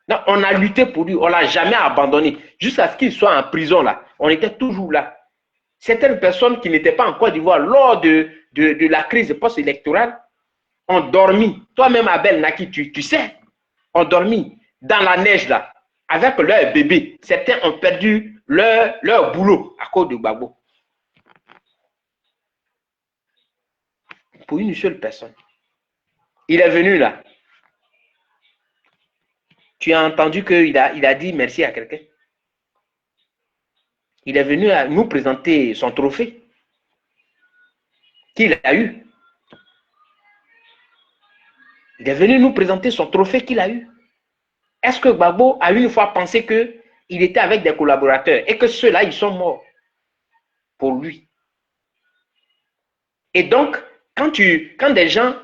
Donc, on a lutté pour lui, on ne l'a jamais abandonné. Jusqu'à ce qu'il soit en prison là, on était toujours là. Certaines personnes qui n'étaient pas en Côte d'Ivoire lors de la crise post-électorale ont dormi. Toi-même, Abel Naki, tu sais, ont dormi dans la neige là, avec leur bébé. Certains ont perdu leur boulot à cause de Gbagbo. Pour une seule personne. Il est venu là. Tu as entendu qu'il a dit merci à quelqu'un. Il est venu à nous présenter son trophée qu'il a eu. Il est venu nous présenter son trophée qu'il a eu. Est-ce que Gbagbo a une fois pensé qu'il était avec des collaborateurs et que ceux-là, ils sont morts pour lui? Et donc, quand des gens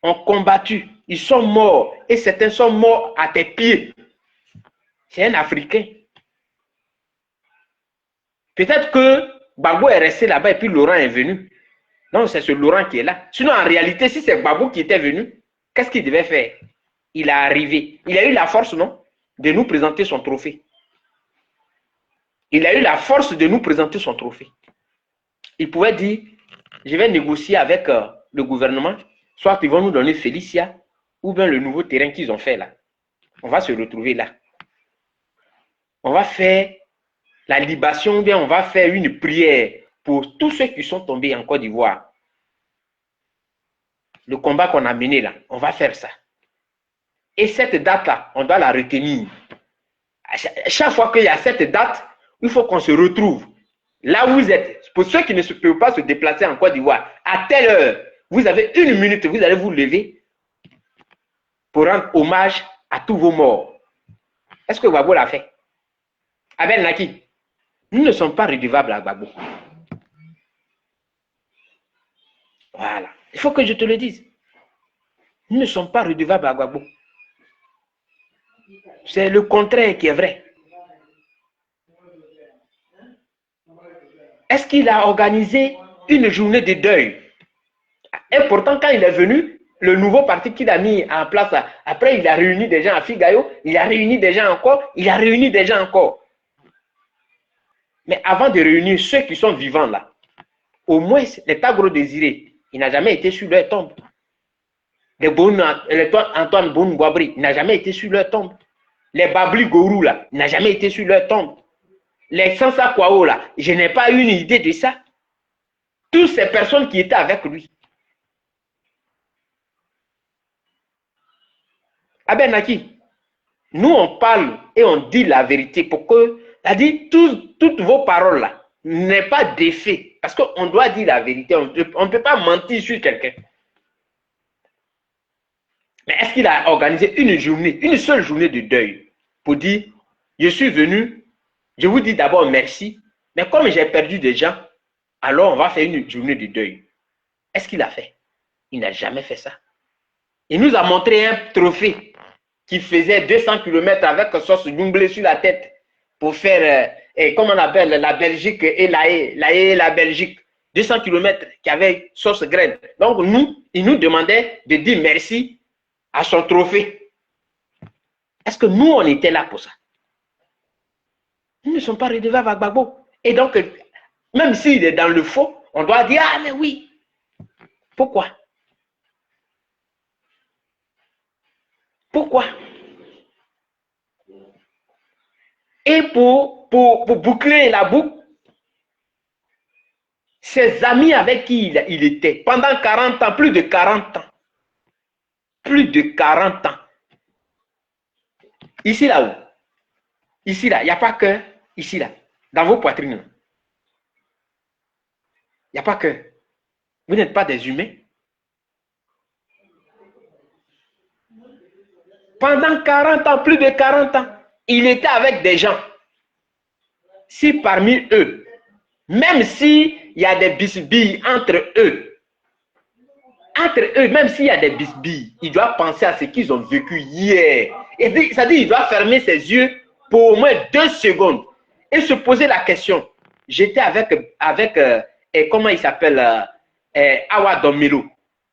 ont combattu, ils sont morts et certains sont morts à tes pieds, c'est un Africain. Peut-être que Gbagbo est resté là-bas et puis Laurent est venu. Non, c'est ce Laurent qui est là. Sinon, en réalité, si c'est Gbagbo qui était venu, qu'est-ce qu'il devait faire? Il est arrivé. Il a eu la force, non, de nous présenter son trophée. Il a eu la force de nous présenter son trophée. Il pouvait dire, je vais négocier avec le gouvernement, soit ils vont nous donner Félicia, ou bien le nouveau terrain qu'ils ont fait là. On va se retrouver là. On va faire la libation, ou bien on va faire une prière pour tous ceux qui sont tombés en Côte d'Ivoire. Le combat qu'on a mené là, on va faire ça. Et cette date-là, on doit la retenir. Chaque fois qu'il y a cette date, il faut qu'on se retrouve là où vous êtes. Pour ceux qui ne peuvent pas se déplacer en Côte d'Ivoire, à telle heure, vous avez une minute, vous allez vous lever pour rendre hommage à tous vos morts. Est-ce que Gbagbo l'a fait? Abel Naki, nous ne sommes pas redevables à Gbagbo. Voilà. Il faut que je te le dise. Nous ne sommes pas redevables à Gbagbo. C'est le contraire qui est vrai. Est-ce qu'il a organisé une journée de deuil? Et pourtant, quand il est venu, le nouveau parti qu'il a mis en place, après il a réuni des gens à Figayo, il a réuni des gens encore, il a réuni des gens encore. Mais avant de réunir ceux qui sont vivants là, au moins les Tagro désirés, il n'a jamais été sur leur tombe. Antoine Boun-Guabri, il n'a jamais été sur leur tombe. Les Babli Gourou là, il n'a jamais été sur leur tombe. Les Sansa Kwao là, je n'ai pas eu une idée de ça. Toutes ces personnes qui étaient avec lui. Abel Naki, nous on parle et on dit la vérité pour que, c'est-à-dire toutes vos paroles là n'aient pas d'effet. Parce qu'on doit dire la vérité, on ne peut pas mentir sur quelqu'un. Mais est-ce qu'il a organisé une seule journée de deuil? pour dire, je suis venu, je vous dis d'abord merci, mais comme j'ai perdu des gens, alors on va faire une journée de deuil. Est-ce qu'il a fait? Il n'a jamais fait ça. Il nous a montré un trophée qui faisait 200 km avec sauce doublée sur la tête pour faire, comment on appelle, la Belgique et la Belgique. 200 km qui avait sauce graine. Donc nous, il nous demandait de dire merci à son trophée. Est-ce que nous, on était là pour ça? Nous ne sommes pas redevables à Gbagbo. Et donc, même s'il est dans le faux, on doit dire, ah mais oui. Pourquoi? Pourquoi? Et pour boucler la boucle, ses amis avec qui il était pendant 40 ans, plus de 40 ans, plus de 40 ans. Ici, là où? Ici, là, il n'y a pas que, ici, là, dans vos poitrines. Il n'y a pas que. Vous n'êtes pas des humains. Pendant 40 ans, plus de 40 ans, il était avec des gens. Si parmi eux, même s'il y a des bisbilles entre eux, même s'il y a des bisbilles, il doit penser à ce qu'ils ont vécu hier. Et ça dit, il doit fermer ses yeux pour au moins 2 secondes et se poser la question. J'étais avec comment il s'appelle, Awa Domelo.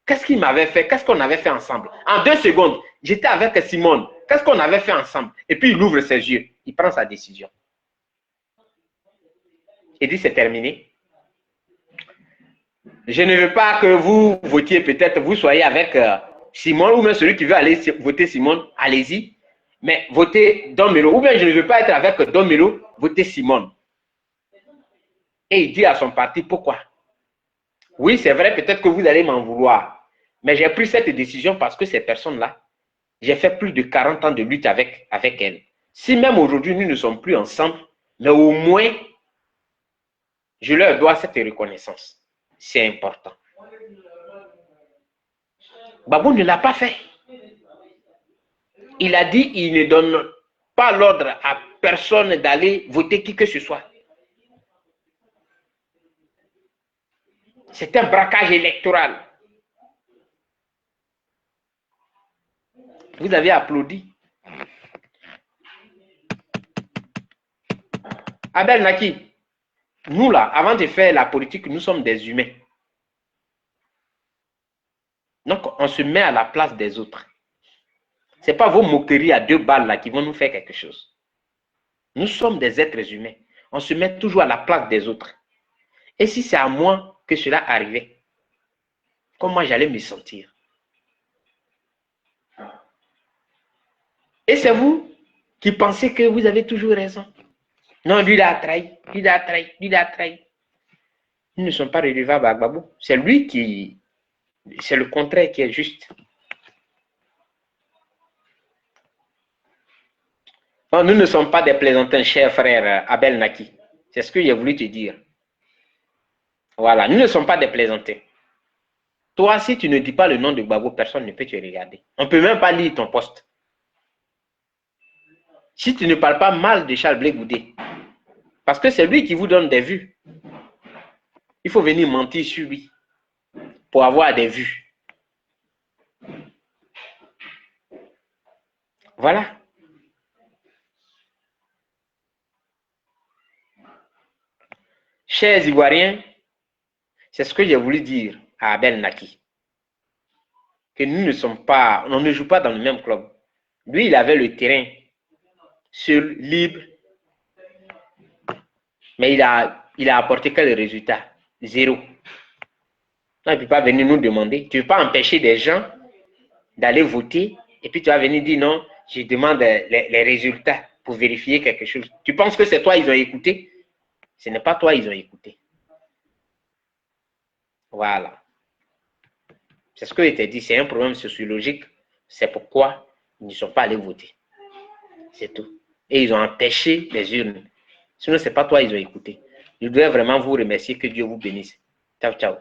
Qu'est-ce qu'il m'avait fait? Qu'est-ce qu'on avait fait ensemble? En 2 secondes, j'étais avec Simone. Qu'est-ce qu'on avait fait ensemble? Et puis il ouvre ses yeux. Il prend sa décision. Il dit, c'est terminé. Je ne veux pas que vous votiez, peut-être vous soyez avec Simone, ou même celui qui veut aller voter Simone, allez-y. Mais votez Domelo. Ou bien je ne veux pas être avec Domelo, votez Simone. Et il dit à son parti, pourquoi? Oui, c'est vrai, peut-être que vous allez m'en vouloir. Mais j'ai pris cette décision parce que ces personnes-là, j'ai fait plus de 40 ans de lutte avec elles. Si même aujourd'hui, nous ne sommes plus ensemble, mais au moins, je leur dois cette reconnaissance. C'est important. Gbagbo ne l'a pas fait. Il a dit qu'il ne donne pas l'ordre à personne d'aller voter qui que ce soit. C'est un braquage électoral. Vous avez applaudi. Abel Naki, nous là, avant de faire la politique, nous sommes des humains. Donc, on se met à la place des autres. Ce n'est pas vos moqueries à 2 balles là qui vont nous faire quelque chose. Nous sommes des êtres humains. On se met toujours à la place des autres. Et si c'est à moi que cela arrivait, comment j'allais me sentir? Et c'est vous qui pensez que vous avez toujours raison. Non, lui, il a trahi, lui, il a trahi, lui, il a trahi. Nous ne sommes pas redevables à Gbagbo. C'est lui qui... C'est le contraire qui est juste. Non, nous ne sommes pas des plaisantins, cher frère Abel Naki. C'est ce que j'ai voulu te dire. Voilà, nous ne sommes pas des plaisantins. Toi, si tu ne dis pas le nom de Gbagbo, personne ne peut te regarder. On ne peut même pas lire ton poste. Si tu ne parles pas mal de Charles Blé Goudé, parce que c'est lui qui vous donne des vues, il faut venir mentir sur lui pour avoir des vues. Voilà. Chers Ivoiriens, c'est ce que j'ai voulu dire à Abel Naki. Que nous ne sommes pas, on ne joue pas dans le même club. Lui, il avait le terrain seul, libre, mais il a apporté quel résultat? Zéro. Non, il ne peut pas venir nous demander. Tu ne peux pas empêcher des gens d'aller voter et puis tu vas venir dire non, je demande les résultats pour vérifier quelque chose. Tu penses que c'est toi ils ont écouté? Ce n'est pas toi ils ont écouté. Voilà. C'est ce que je t'ai dit, c'est un problème sociologique. C'est pourquoi ils ne sont pas allés voter. C'est tout. Et ils ont empêché les urnes. Sinon, ce n'est pas toi ils ont écouté. Je dois vraiment vous remercier. Que Dieu vous bénisse. Ciao, ciao.